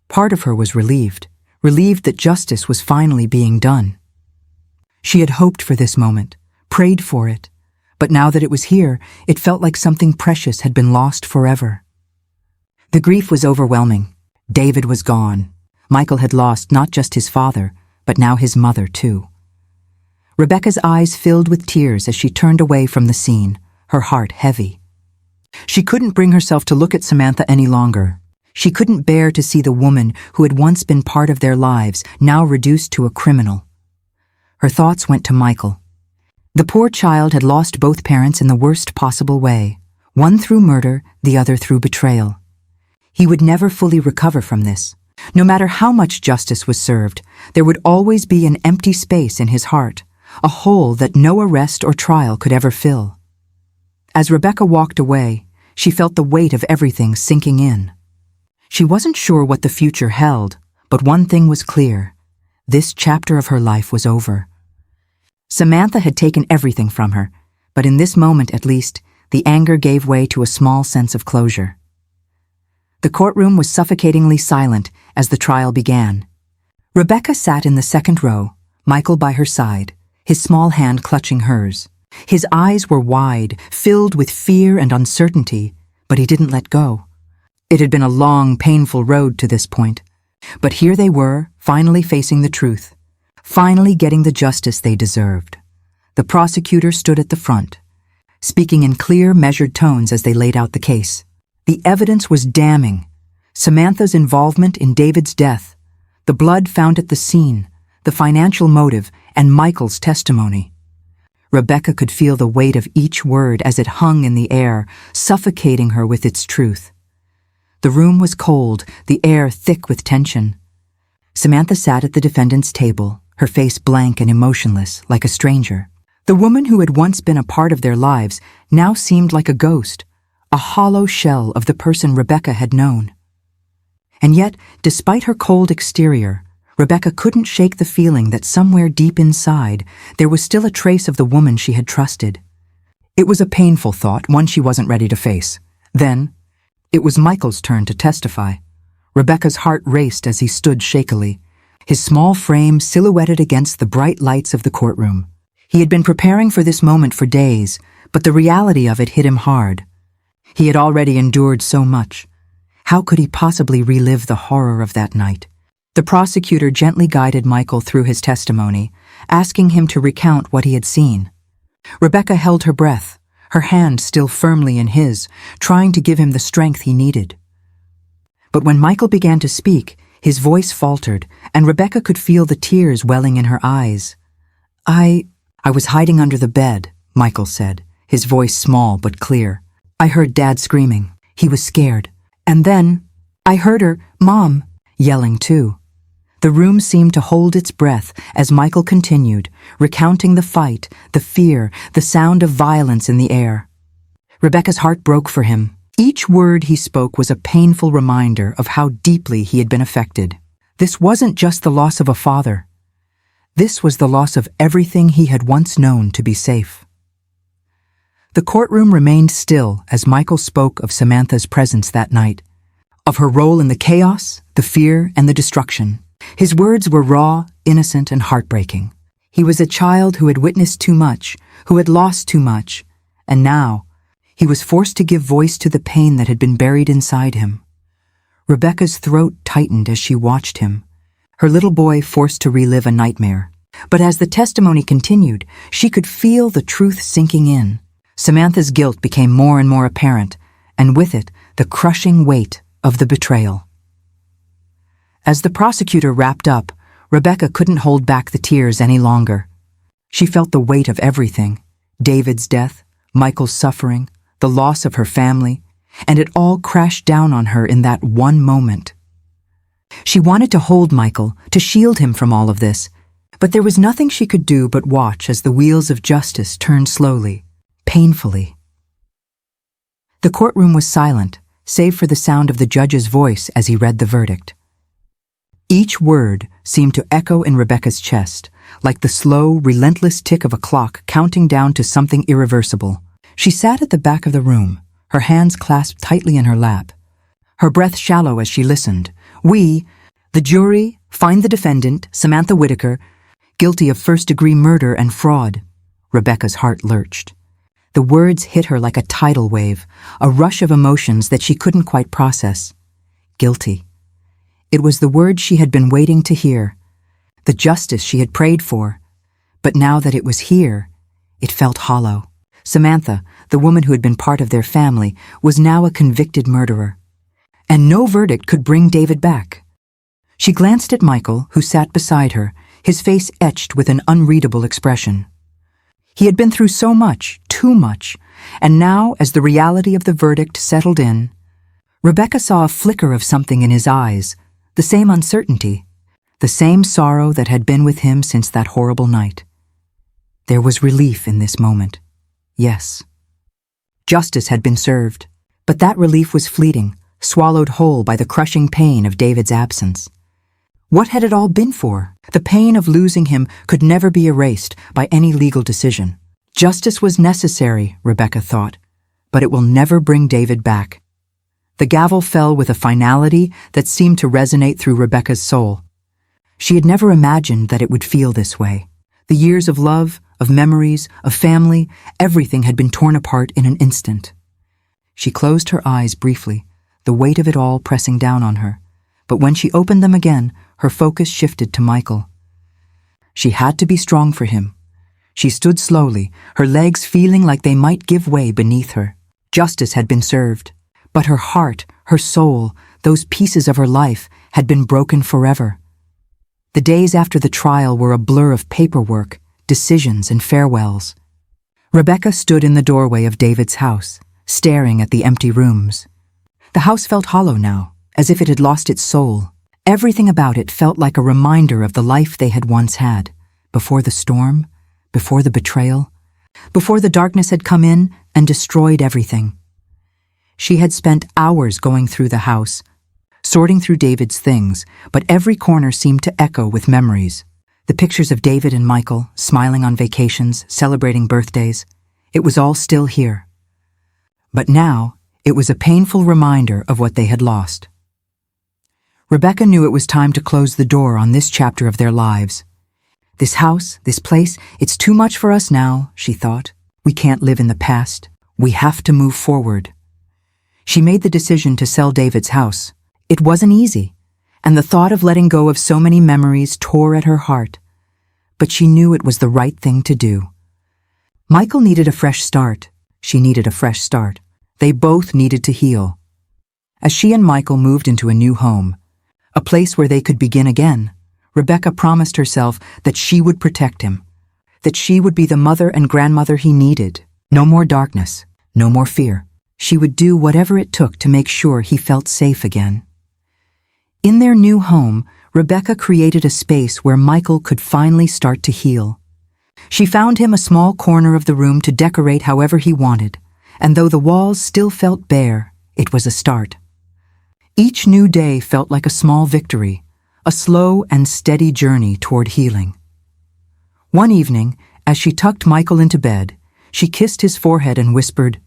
Part of her was relieved that justice was finally being done. She had hoped for this moment, prayed for it, but now that it was here, it felt like something precious had been lost forever. The grief was overwhelming. David was gone. Michael had lost not just his father, but now his mother too. Rebecca's eyes filled with tears as she turned away from the scene, her heart heavy. She couldn't bring herself to look at Samantha any longer. She couldn't bear to see the woman who had once been part of their lives now reduced to a criminal. Her thoughts went to Michael. The poor child had lost both parents in the worst possible way, one through murder, the other through betrayal. He would never fully recover from this. No matter how much justice was served, there would always be an empty space in his heart, a hole that no arrest or trial could ever fill. As Rebecca walked away, she felt the weight of everything sinking in. She wasn't sure what the future held, but one thing was clear. This chapter of her life was over. Samantha had taken everything from her, but in this moment at least, the anger gave way to a small sense of closure. The courtroom was suffocatingly silent as the trial began. Rebecca sat in the second row, Michael by her side, his small hand clutching hers. His eyes were wide, filled with fear and uncertainty, but he didn't let go. It had been a long, painful road to this point. But here they were, finally facing the truth, finally getting the justice they deserved. The prosecutor stood at the front, speaking in clear, measured tones as they laid out the case. The evidence was damning. Samantha's involvement in David's death, the blood found at the scene, the financial motive, and Michael's testimony. Rebecca could feel the weight of each word as it hung in the air, suffocating her with its truth. The room was cold, the air thick with tension. Samantha sat at the defendant's table, her face blank and emotionless, like a stranger. The woman who had once been a part of their lives now seemed like a ghost, a hollow shell of the person Rebecca had known. And yet, despite her cold exterior, Rebecca couldn't shake the feeling that somewhere deep inside, there was still a trace of the woman she had trusted. It was a painful thought, one she wasn't ready to face. Then, it was Michael's turn to testify. Rebecca's heart raced as he stood shakily, his small frame silhouetted against the bright lights of the courtroom. He had been preparing for this moment for days, but the reality of it hit him hard. He had already endured so much. How could he possibly relive the horror of that night? The prosecutor gently guided Michael through his testimony, asking him to recount what he had seen. Rebecca held her breath, her hand still firmly in his, trying to give him the strength he needed. But when Michael began to speak, his voice faltered, and Rebecca could feel the tears welling in her eyes. I was hiding under the bed, Michael said, his voice small but clear. I heard Dad screaming. He was scared. And then, I heard her, Mom, yelling too. The room seemed to hold its breath as Michael continued, recounting the fight, the fear, the sound of violence in the air. Rebecca's heart broke for him. Each word he spoke was a painful reminder of how deeply he had been affected. This wasn't just the loss of a father. This was the loss of everything he had once known to be safe. The courtroom remained still as Michael spoke of Samantha's presence that night, of her role in the chaos, the fear, and the destruction. His words were raw, innocent, and heartbreaking. He was a child who had witnessed too much, who had lost too much, and now he was forced to give voice to the pain that had been buried inside him. Rebecca's throat tightened as she watched him, her little boy forced to relive a nightmare. But as the testimony continued, she could feel the truth sinking in. Samantha's guilt became more and more apparent, and with it, the crushing weight of the betrayal. As the prosecutor wrapped up, Rebecca couldn't hold back the tears any longer. She felt the weight of everything: David's death, Michael's suffering, the loss of her family, and it all crashed down on her in that one moment. She wanted to hold Michael, to shield him from all of this, but there was nothing she could do but watch as the wheels of justice turned slowly, painfully. The courtroom was silent, save for the sound of the judge's voice as he read the verdict. Each word seemed to echo in Rebecca's chest, like the slow, relentless tick of a clock counting down to something irreversible. She sat at the back of the room, her hands clasped tightly in her lap, her breath shallow as she listened. We, the jury, find the defendant, Samantha Whitaker, guilty of first-degree murder and fraud. Rebecca's heart lurched. The words hit her like a tidal wave, a rush of emotions that she couldn't quite process. Guilty. It was the word she had been waiting to hear, the justice she had prayed for. But now that it was here, it felt hollow. Samantha, the woman who had been part of their family, was now a convicted murderer. And no verdict could bring David back. She glanced at Michael, who sat beside her, his face etched with an unreadable expression. He had been through so much, too much, and now, as the reality of the verdict settled in, Rebecca saw a flicker of something in his eyes, the same uncertainty, the same sorrow that had been with him since that horrible night. There was relief in this moment. Yes. Justice had been served, but that relief was fleeting, swallowed whole by the crushing pain of David's absence. What had it all been for? The pain of losing him could never be erased by any legal decision. Justice was necessary, Rebecca thought, but it will never bring David back. The gavel fell with a finality that seemed to resonate through Rebecca's soul. She had never imagined that it would feel this way. The years of love, of memories, of family, everything had been torn apart in an instant. She closed her eyes briefly, the weight of it all pressing down on her, but when she opened them again, her focus shifted to Michael. She had to be strong for him. She stood slowly, her legs feeling like they might give way beneath her. Justice had been served, but her heart, her soul, those pieces of her life, had been broken forever. The days after the trial were a blur of paperwork, decisions, and farewells. Rebecca stood in the doorway of David's house, staring at the empty rooms. The house felt hollow now, as if it had lost its soul. Everything about it felt like a reminder of the life they had once had, before the storm, before the betrayal, before the darkness had come in and destroyed everything. She had spent hours going through the house, sorting through David's things, but every corner seemed to echo with memories. The pictures of David and Michael, smiling on vacations, celebrating birthdays, it was all still here. But now, it was a painful reminder of what they had lost. Rebecca knew it was time to close the door on this chapter of their lives. This house, this place, it's too much for us now, she thought. We can't live in the past. We have to move forward. She made the decision to sell David's house. It wasn't easy, and the thought of letting go of so many memories tore at her heart. But she knew it was the right thing to do. Michael needed a fresh start. She needed a fresh start. They both needed to heal. As she and Michael moved into a new home, a place where they could begin again, Rebecca promised herself that she would protect him, that she would be the mother and grandmother he needed. No more darkness, no more fear. She would do whatever it took to make sure he felt safe again. In their new home, Rebecca created a space where Michael could finally start to heal. She found him a small corner of the room to decorate however he wanted, and though the walls still felt bare, it was a start. Each new day felt like a small victory, a slow and steady journey toward healing. One evening, as she tucked Michael into bed, she kissed his forehead and whispered,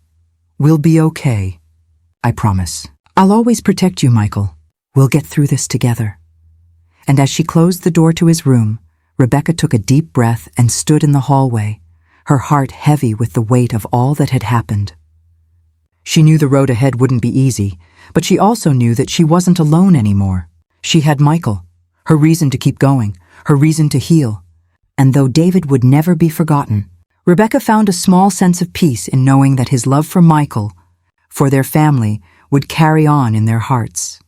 "We'll be okay. I promise. I'll always protect you, Michael. We'll get through this together." And as she closed the door to his room, Rebecca took a deep breath and stood in the hallway, her heart heavy with the weight of all that had happened. She knew the road ahead wouldn't be easy, but she also knew that she wasn't alone anymore. She had Michael, her reason to keep going, her reason to heal. And though David would never be forgotten, Rebecca found a small sense of peace in knowing that his love for Michael, for their family, would carry on in their hearts.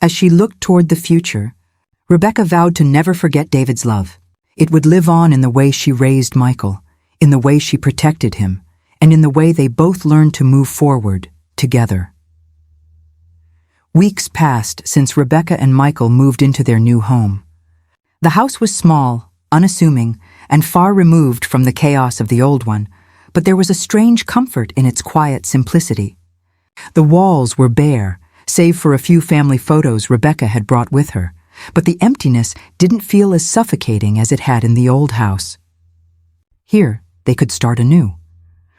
As she looked toward the future, Rebecca vowed to never forget David's love. It would live on in the way she raised Michael, in the way she protected him, and in the way they both learned to move forward together. Weeks passed since Rebecca and Michael moved into their new home. The house was small, unassuming, and far removed from the chaos of the old one, but there was a strange comfort in its quiet simplicity. The walls were bare, save for a few family photos Rebecca had brought with her, but the emptiness didn't feel as suffocating as it had in the old house. Here, they could start anew.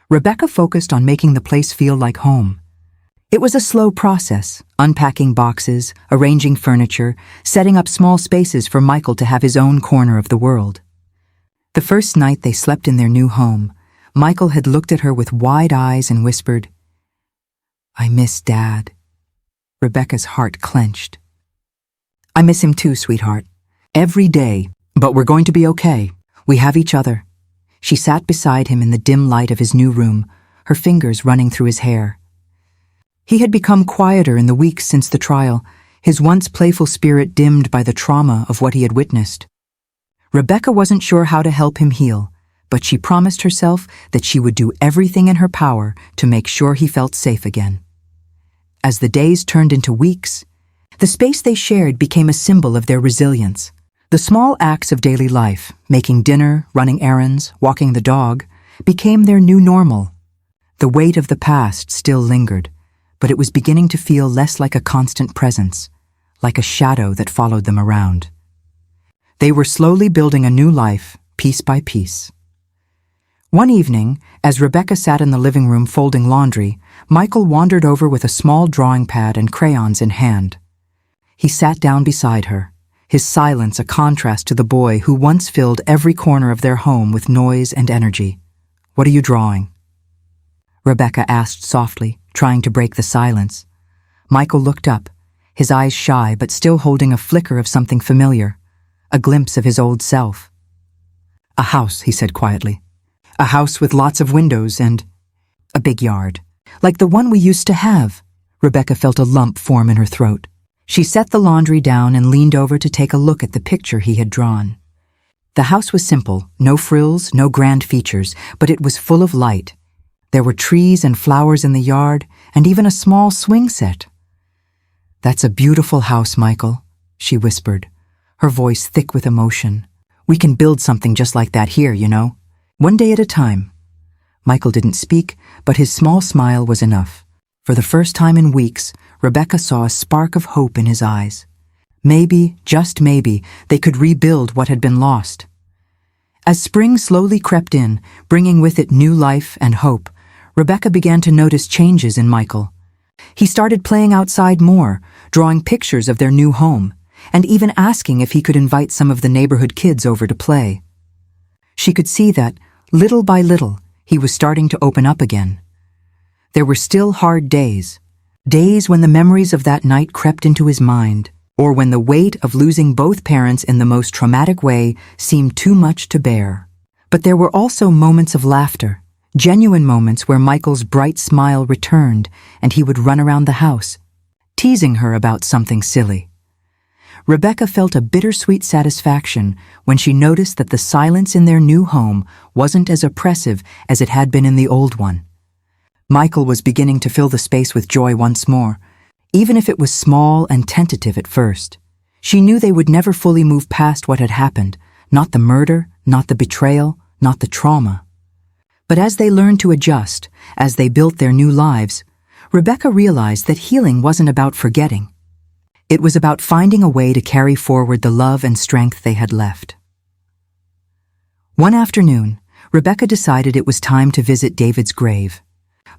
Rebecca focused on making the place feel like home. It was a slow process, unpacking boxes, arranging furniture, setting up small spaces for Michael to have his own corner of the world. The first night they slept in their new home, Michael had looked at her with wide eyes and whispered, "I miss Dad." Rebecca's heart clenched. "I miss him too, sweetheart. Every day, but we're going to be okay. We have each other." She sat beside him in the dim light of his new room, her fingers running through his hair. He had become quieter in the weeks since the trial, his once playful spirit dimmed by the trauma of what he had witnessed. Rebecca wasn't sure how to help him heal, but she promised herself that she would do everything in her power to make sure he felt safe again. As the days turned into weeks, the space they shared became a symbol of their resilience. The small acts of daily life, making dinner, running errands, walking the dog, became their new normal. The weight of the past still lingered, but it was beginning to feel less like a constant presence, like a shadow that followed them around. They were slowly building a new life, piece by piece. One evening, as Rebecca sat in the living room folding laundry, Michael wandered over with a small drawing pad and crayons in hand. He sat down beside her, his silence a contrast to the boy who once filled every corner of their home with noise and energy. "What are you drawing?" Rebecca asked softly, trying to break the silence. Michael looked up, his eyes shy but still holding a flicker of something familiar, a glimpse of his old self. "A house," he said quietly. "A house with lots of windows and a big yard. Like the one we used to have." Rebecca felt a lump form in her throat. She set the laundry down and leaned over to take a look at the picture he had drawn. The house was simple, no frills, no grand features, but it was full of light. There were trees and flowers in the yard, and even a small swing set. "That's a beautiful house, Michael," she whispered, her voice thick with emotion. "We can build something just like that here, you know. One day at a time." Michael didn't speak, but his small smile was enough. For the first time in weeks, Rebecca saw a spark of hope in his eyes. Maybe, just maybe, they could rebuild what had been lost. As spring slowly crept in, bringing with it new life and hope, Rebecca began to notice changes in Michael. He started playing outside more, drawing pictures of their new home, and even asking if he could invite some of the neighborhood kids over to play. She could see that, little by little, he was starting to open up again. There were still hard days, days when the memories of that night crept into his mind, or when the weight of losing both parents in the most traumatic way seemed too much to bear. But there were also moments of laughter, genuine moments where Michael's bright smile returned and he would run around the house, teasing her about something silly. Rebecca felt a bittersweet satisfaction when she noticed that the silence in their new home wasn't as oppressive as it had been in the old one. Michael was beginning to fill the space with joy once more, even if it was small and tentative at first. She knew they would never fully move past what had happened, not the murder, not the betrayal, not the trauma. But as they learned to adjust, as they built their new lives, Rebecca realized that healing wasn't about forgetting. It was about finding a way to carry forward the love and strength they had left. One afternoon, Rebecca decided it was time to visit David's grave.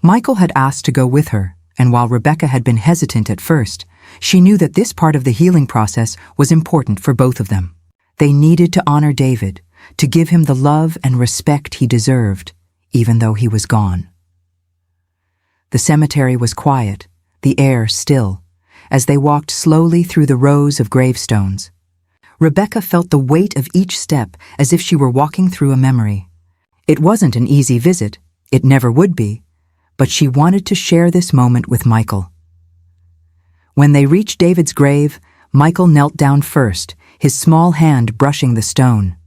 Michael had asked to go with her, and while Rebecca had been hesitant at first, she knew that this part of the healing process was important for both of them. They needed to honor David, to give him the love and respect he deserved, even though he was gone. The cemetery was quiet, the air still, as they walked slowly through the rows of gravestones. Rebecca felt the weight of each step as if she were walking through a memory. It wasn't an easy visit, it never would be, but she wanted to share this moment with Michael. When they reached David's grave, Michael knelt down first, his small hand brushing the stone.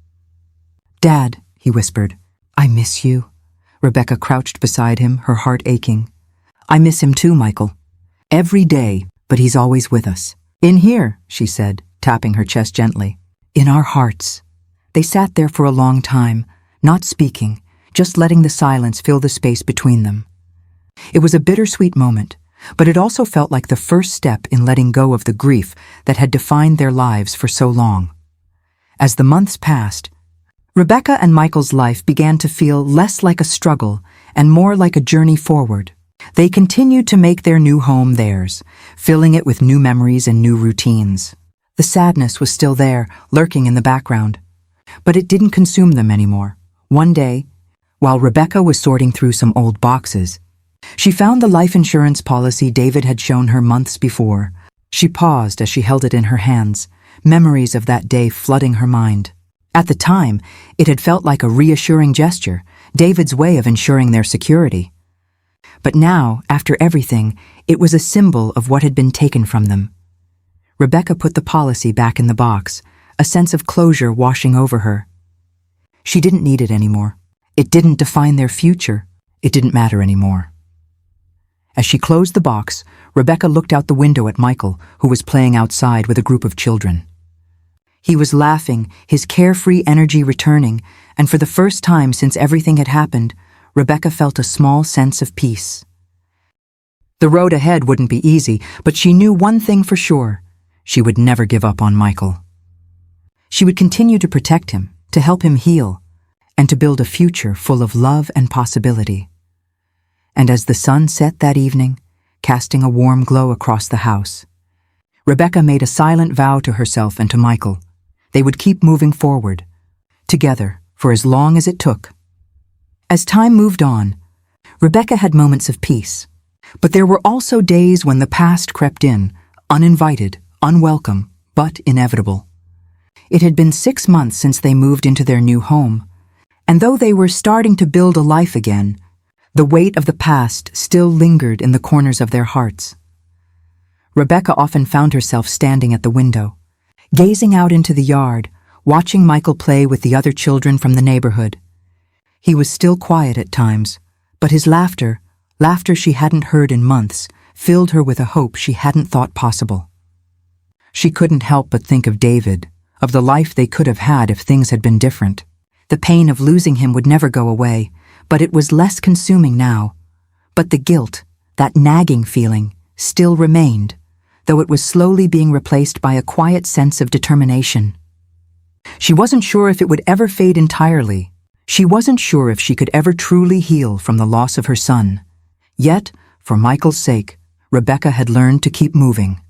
"Dad," he whispered, "I miss you." Rebecca crouched beside him, her heart aching. "I miss him too, Michael. Every day, but he's always with us." "In here," she said, tapping her chest gently. "In our hearts." They sat there for a long time, not speaking, just letting the silence fill the space between them. It was a bittersweet moment, but it also felt like the first step in letting go of the grief that had defined their lives for so long. As the months passed, Rebecca and Michael's life began to feel less like a struggle and more like a journey forward. They continued to make their new home theirs, filling it with new memories and new routines. The sadness was still there, lurking in the background, but it didn't consume them anymore. One day, while Rebecca was sorting through some old boxes, she found the life insurance policy David had shown her months before. She paused as she held it in her hands, memories of that day flooding her mind. At the time, it had felt like a reassuring gesture, David's way of ensuring their security. But now, after everything, it was a symbol of what had been taken from them. Rebecca put the policy back in the box, a sense of closure washing over her. She didn't need it anymore. It didn't define their future. It didn't matter anymore. As she closed the box, Rebecca looked out the window at Michael, who was playing outside with a group of children. He was laughing, his carefree energy returning, and for the first time since everything had happened, Rebecca felt a small sense of peace. The road ahead wouldn't be easy, but she knew one thing for sure: she would never give up on Michael. She would continue to protect him, to help him heal, and to build a future full of love and possibility. And as the sun set that evening, casting a warm glow across the house, Rebecca made a silent vow to herself and to Michael. They would keep moving forward, together, for as long as it took. As time moved on, Rebecca had moments of peace, but there were also days when the past crept in, uninvited, unwelcome, but inevitable. It had been 6 months since they moved into their new home, and though they were starting to build a life again, the weight of the past still lingered in the corners of their hearts. Rebecca often found herself standing at the window, gazing out into the yard, watching Michael play with the other children from the neighborhood. He was still quiet at times, but his laughter she hadn't heard in months, filled her with a hope she hadn't thought possible. She couldn't help but think of David, of the life they could have had if things had been different. The pain of losing him would never go away, but it was less consuming now. But the guilt, that nagging feeling, still remained, though it was slowly being replaced by a quiet sense of determination. She wasn't sure if it would ever fade entirely. She wasn't sure if she could ever truly heal from the loss of her son. Yet, for Michael's sake, Rebecca had learned to keep moving.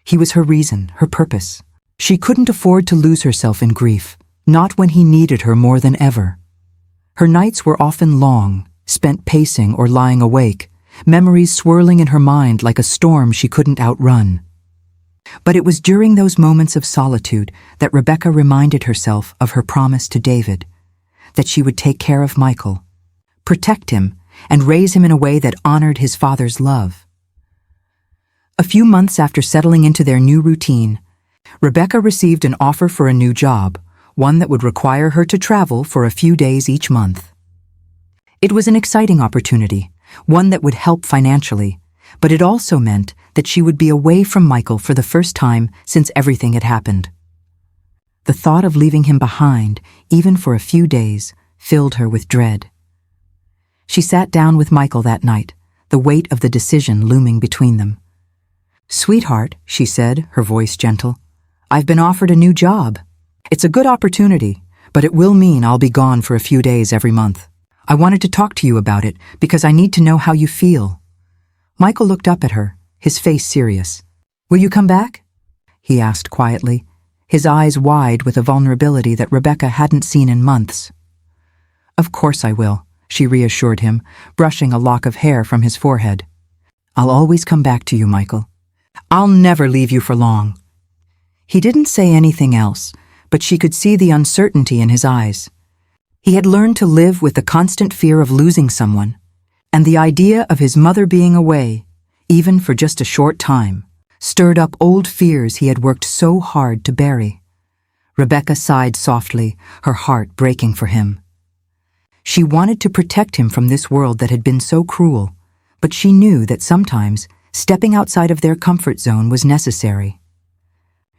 He was her reason, her purpose. She couldn't afford to lose herself in grief, not when he needed her more than ever. Her nights were often long, spent pacing or lying awake, memories swirling in her mind like a storm she couldn't outrun. But it was during those moments of solitude that Rebecca reminded herself of her promise to David, that she would take care of Michael, protect him, and raise him in a way that honored his father's love. A few months after settling into their new routine, Rebecca received an offer for a new job, one that would require her to travel for a few days each month. It was an exciting opportunity, one that would help financially, but it also meant that she would be away from Michael for the first time since everything had happened. The thought of leaving him behind, even for a few days, filled her with dread. She sat down with Michael that night, the weight of the decision looming between them. "Sweetheart," she said, her voice gentle, "I've been offered a new job. It's a good opportunity, but it will mean I'll be gone for a few days every month. I wanted to talk to you about it because I need to know how you feel." Michael looked up at her, his face serious. "Will you come back?" he asked quietly, his eyes wide with a vulnerability that Rebecca hadn't seen in months. "Of course I will," she reassured him, brushing a lock of hair from his forehead. "I'll always come back to you, Michael. I'll never leave you for long." He didn't say anything else, but she could see the uncertainty in his eyes. He had learned to live with the constant fear of losing someone, and the idea of his mother being away, even for just a short time, stirred up old fears he had worked so hard to bury. Rebecca sighed softly, her heart breaking for him. She wanted to protect him from this world that had been so cruel, but she knew that sometimes stepping outside of their comfort zone was necessary.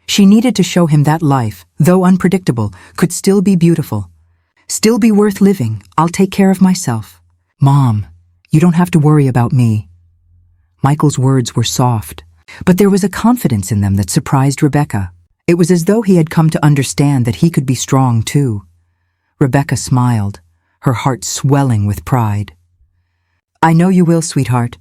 She needed to show him that life, though unpredictable, could still be beautiful. Still be worth living. I'll take care of myself. Mom, you don't have to worry about me. Michael's words were soft, but there was a confidence in them that surprised Rebecca. It was as though he had come to understand that he could be strong too. Rebecca smiled, her heart swelling with pride. I know you will, sweetheart.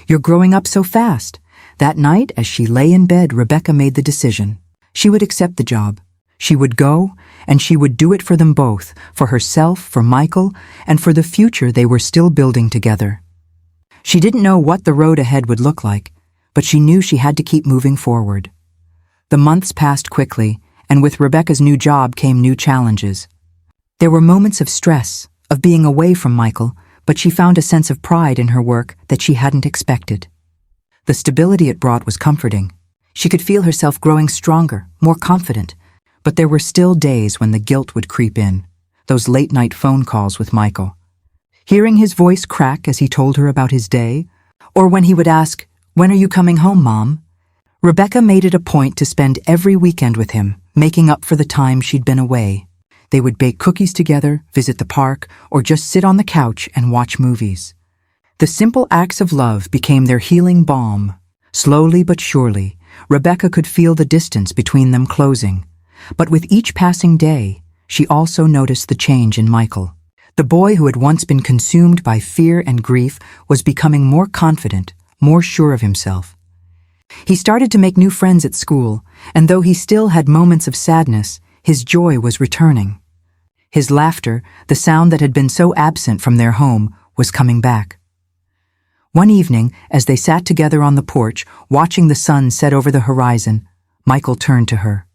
You're growing up so fast. That night, as she lay in bed, Rebecca made the decision. She would accept the job. She would go, and she would do it for them both, for herself, for Michael, and for the future they were still building together. She didn't know what the road ahead would look like, but she knew she had to keep moving forward. The months passed quickly, and with Rebecca's new job came new challenges. There were moments of stress, of being away from Michael, but she found a sense of pride in her work that she hadn't expected. The stability it brought was comforting. She could feel herself growing stronger, more confident, but there were still days when the guilt would creep in, those late-night phone calls with Michael. Hearing his voice crack as he told her about his day, or when he would ask, "When are you coming home, Mom?" Rebecca made it a point to spend every weekend with him, making up for the time she'd been away. They would bake cookies together, visit the park, or just sit on the couch and watch movies. The simple acts of love became their healing balm. Slowly but surely, Rebecca could feel the distance between them closing. But with each passing day, she also noticed the change in Michael. The boy who had once been consumed by fear and grief was becoming more confident, more sure of himself. He started to make new friends at school, and though he still had moments of sadness, his joy was returning. His laughter, the sound that had been so absent from their home, was coming back. One evening, as they sat together on the porch, watching the sun set over the horizon, Michael turned to her.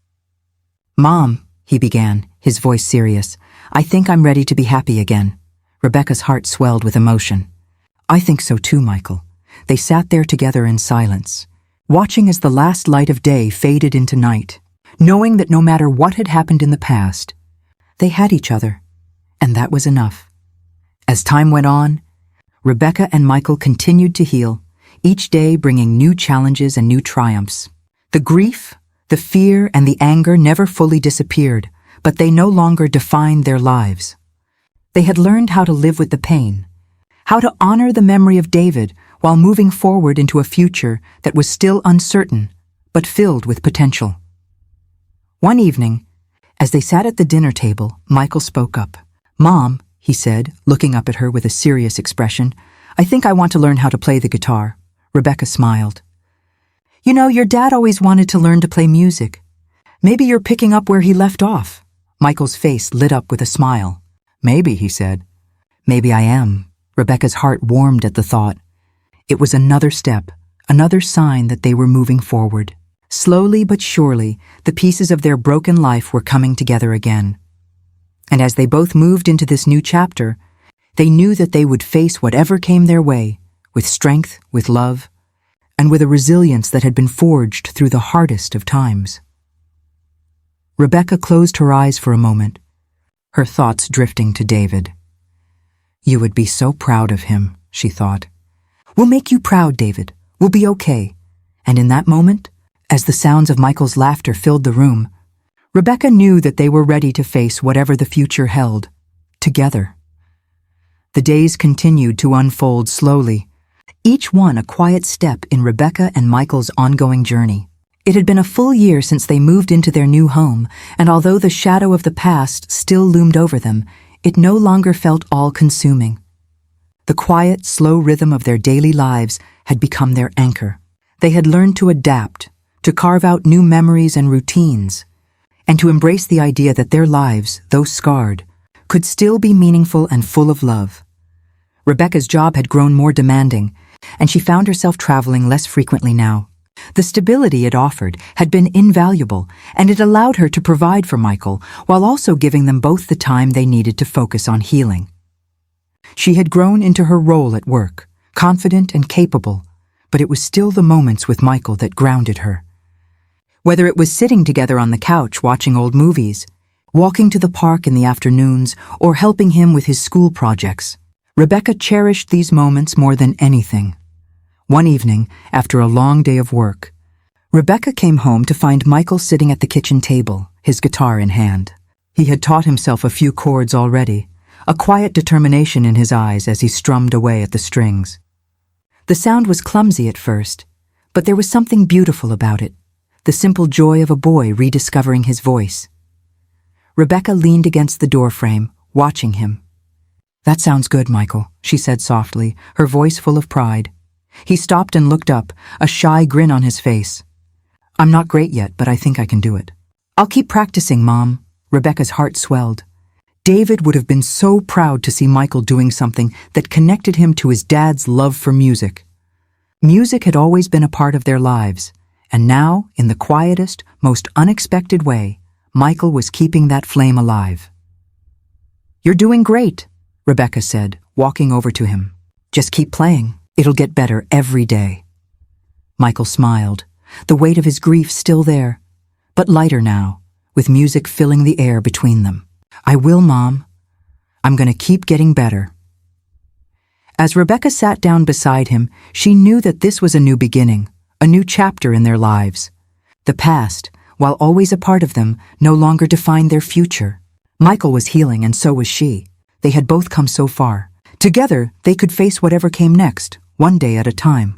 "Mom," he began, his voice serious, "I think I'm ready to be happy again." Rebecca's heart swelled with emotion. "I think so too, Michael." They sat there together in silence, watching as the last light of day faded into night, knowing that no matter what had happened in the past, they had each other, and that was enough. As time went on, Rebecca and Michael continued to heal, each day bringing new challenges and new triumphs. The grief, the fear, and the anger never fully disappeared, but they no longer defined their lives. They had learned how to live with the pain, how to honor the memory of David while moving forward into a future that was still uncertain, but filled with potential. One evening, as they sat at the dinner table, Michael spoke up. "Mom," he said, looking up at her with a serious expression, "I think I want to learn how to play the guitar." Rebecca smiled. "You know, your dad always wanted to learn to play music. Maybe you're picking up where he left off." Michael's face lit up with a smile. "Maybe," he said. "Maybe I am." Rebecca's heart warmed at the thought. It was another step, another sign that they were moving forward. Slowly but surely, the pieces of their broken life were coming together again. And as they both moved into this new chapter, they knew that they would face whatever came their way, with strength, with love, and with a resilience that had been forged through the hardest of times. Rebecca closed her eyes for a moment, her thoughts drifting to David. "You would be so proud of him," she thought. "We'll make you proud, David. We'll be okay." And in that moment, as the sounds of Michael's laughter filled the room, Rebecca knew that they were ready to face whatever the future held, together. The days continued to unfold slowly, each one a quiet step in Rebecca and Michael's ongoing journey. It had been a full year since they moved into their new home, and although the shadow of the past still loomed over them, it no longer felt all-consuming. The quiet, slow rhythm of their daily lives had become their anchor. They had learned to adapt, to carve out new memories and routines, and to embrace the idea that their lives, though scarred, could still be meaningful and full of love. Rebecca's job had grown more demanding, and she found herself traveling less frequently now. The stability it offered had been invaluable, and it allowed her to provide for Michael while also giving them both the time they needed to focus on healing. She had grown into her role at work, confident and capable, but it was still the moments with Michael that grounded her. Whether it was sitting together on the couch watching old movies, walking to the park in the afternoons or helping him with his school projects. Rebecca cherished these moments more than anything. One evening, after a long day of work, Rebecca came home to find Michael sitting at the kitchen table, his guitar in hand. He had taught himself a few chords already, a quiet determination in his eyes as he strummed away at the strings. The sound was clumsy at first, but there was something beautiful about it, the simple joy of a boy rediscovering his voice. Rebecca leaned against the doorframe, watching him. "That sounds good, Michael," she said softly, her voice full of pride. He stopped and looked up, a shy grin on his face. "I'm not great yet, but I think I can do it." "I'll keep practicing, Mom." Rebecca's heart swelled. David would have been so proud to see Michael doing something that connected him to his dad's love for music. Music had always been a part of their lives, and now, in the quietest, most unexpected way, Michael was keeping that flame alive. "You're doing great," Rebecca said, walking over to him. "Just keep playing. It'll get better every day." Michael smiled, the weight of his grief still there, but lighter now, with music filling the air between them. "I will, Mom. I'm going to keep getting better." As Rebecca sat down beside him, she knew that this was a new beginning, a new chapter in their lives. The past, while always a part of them, no longer defined their future. Michael was healing and so was she. They had both come so far. Together, they could face whatever came next, one day at a time.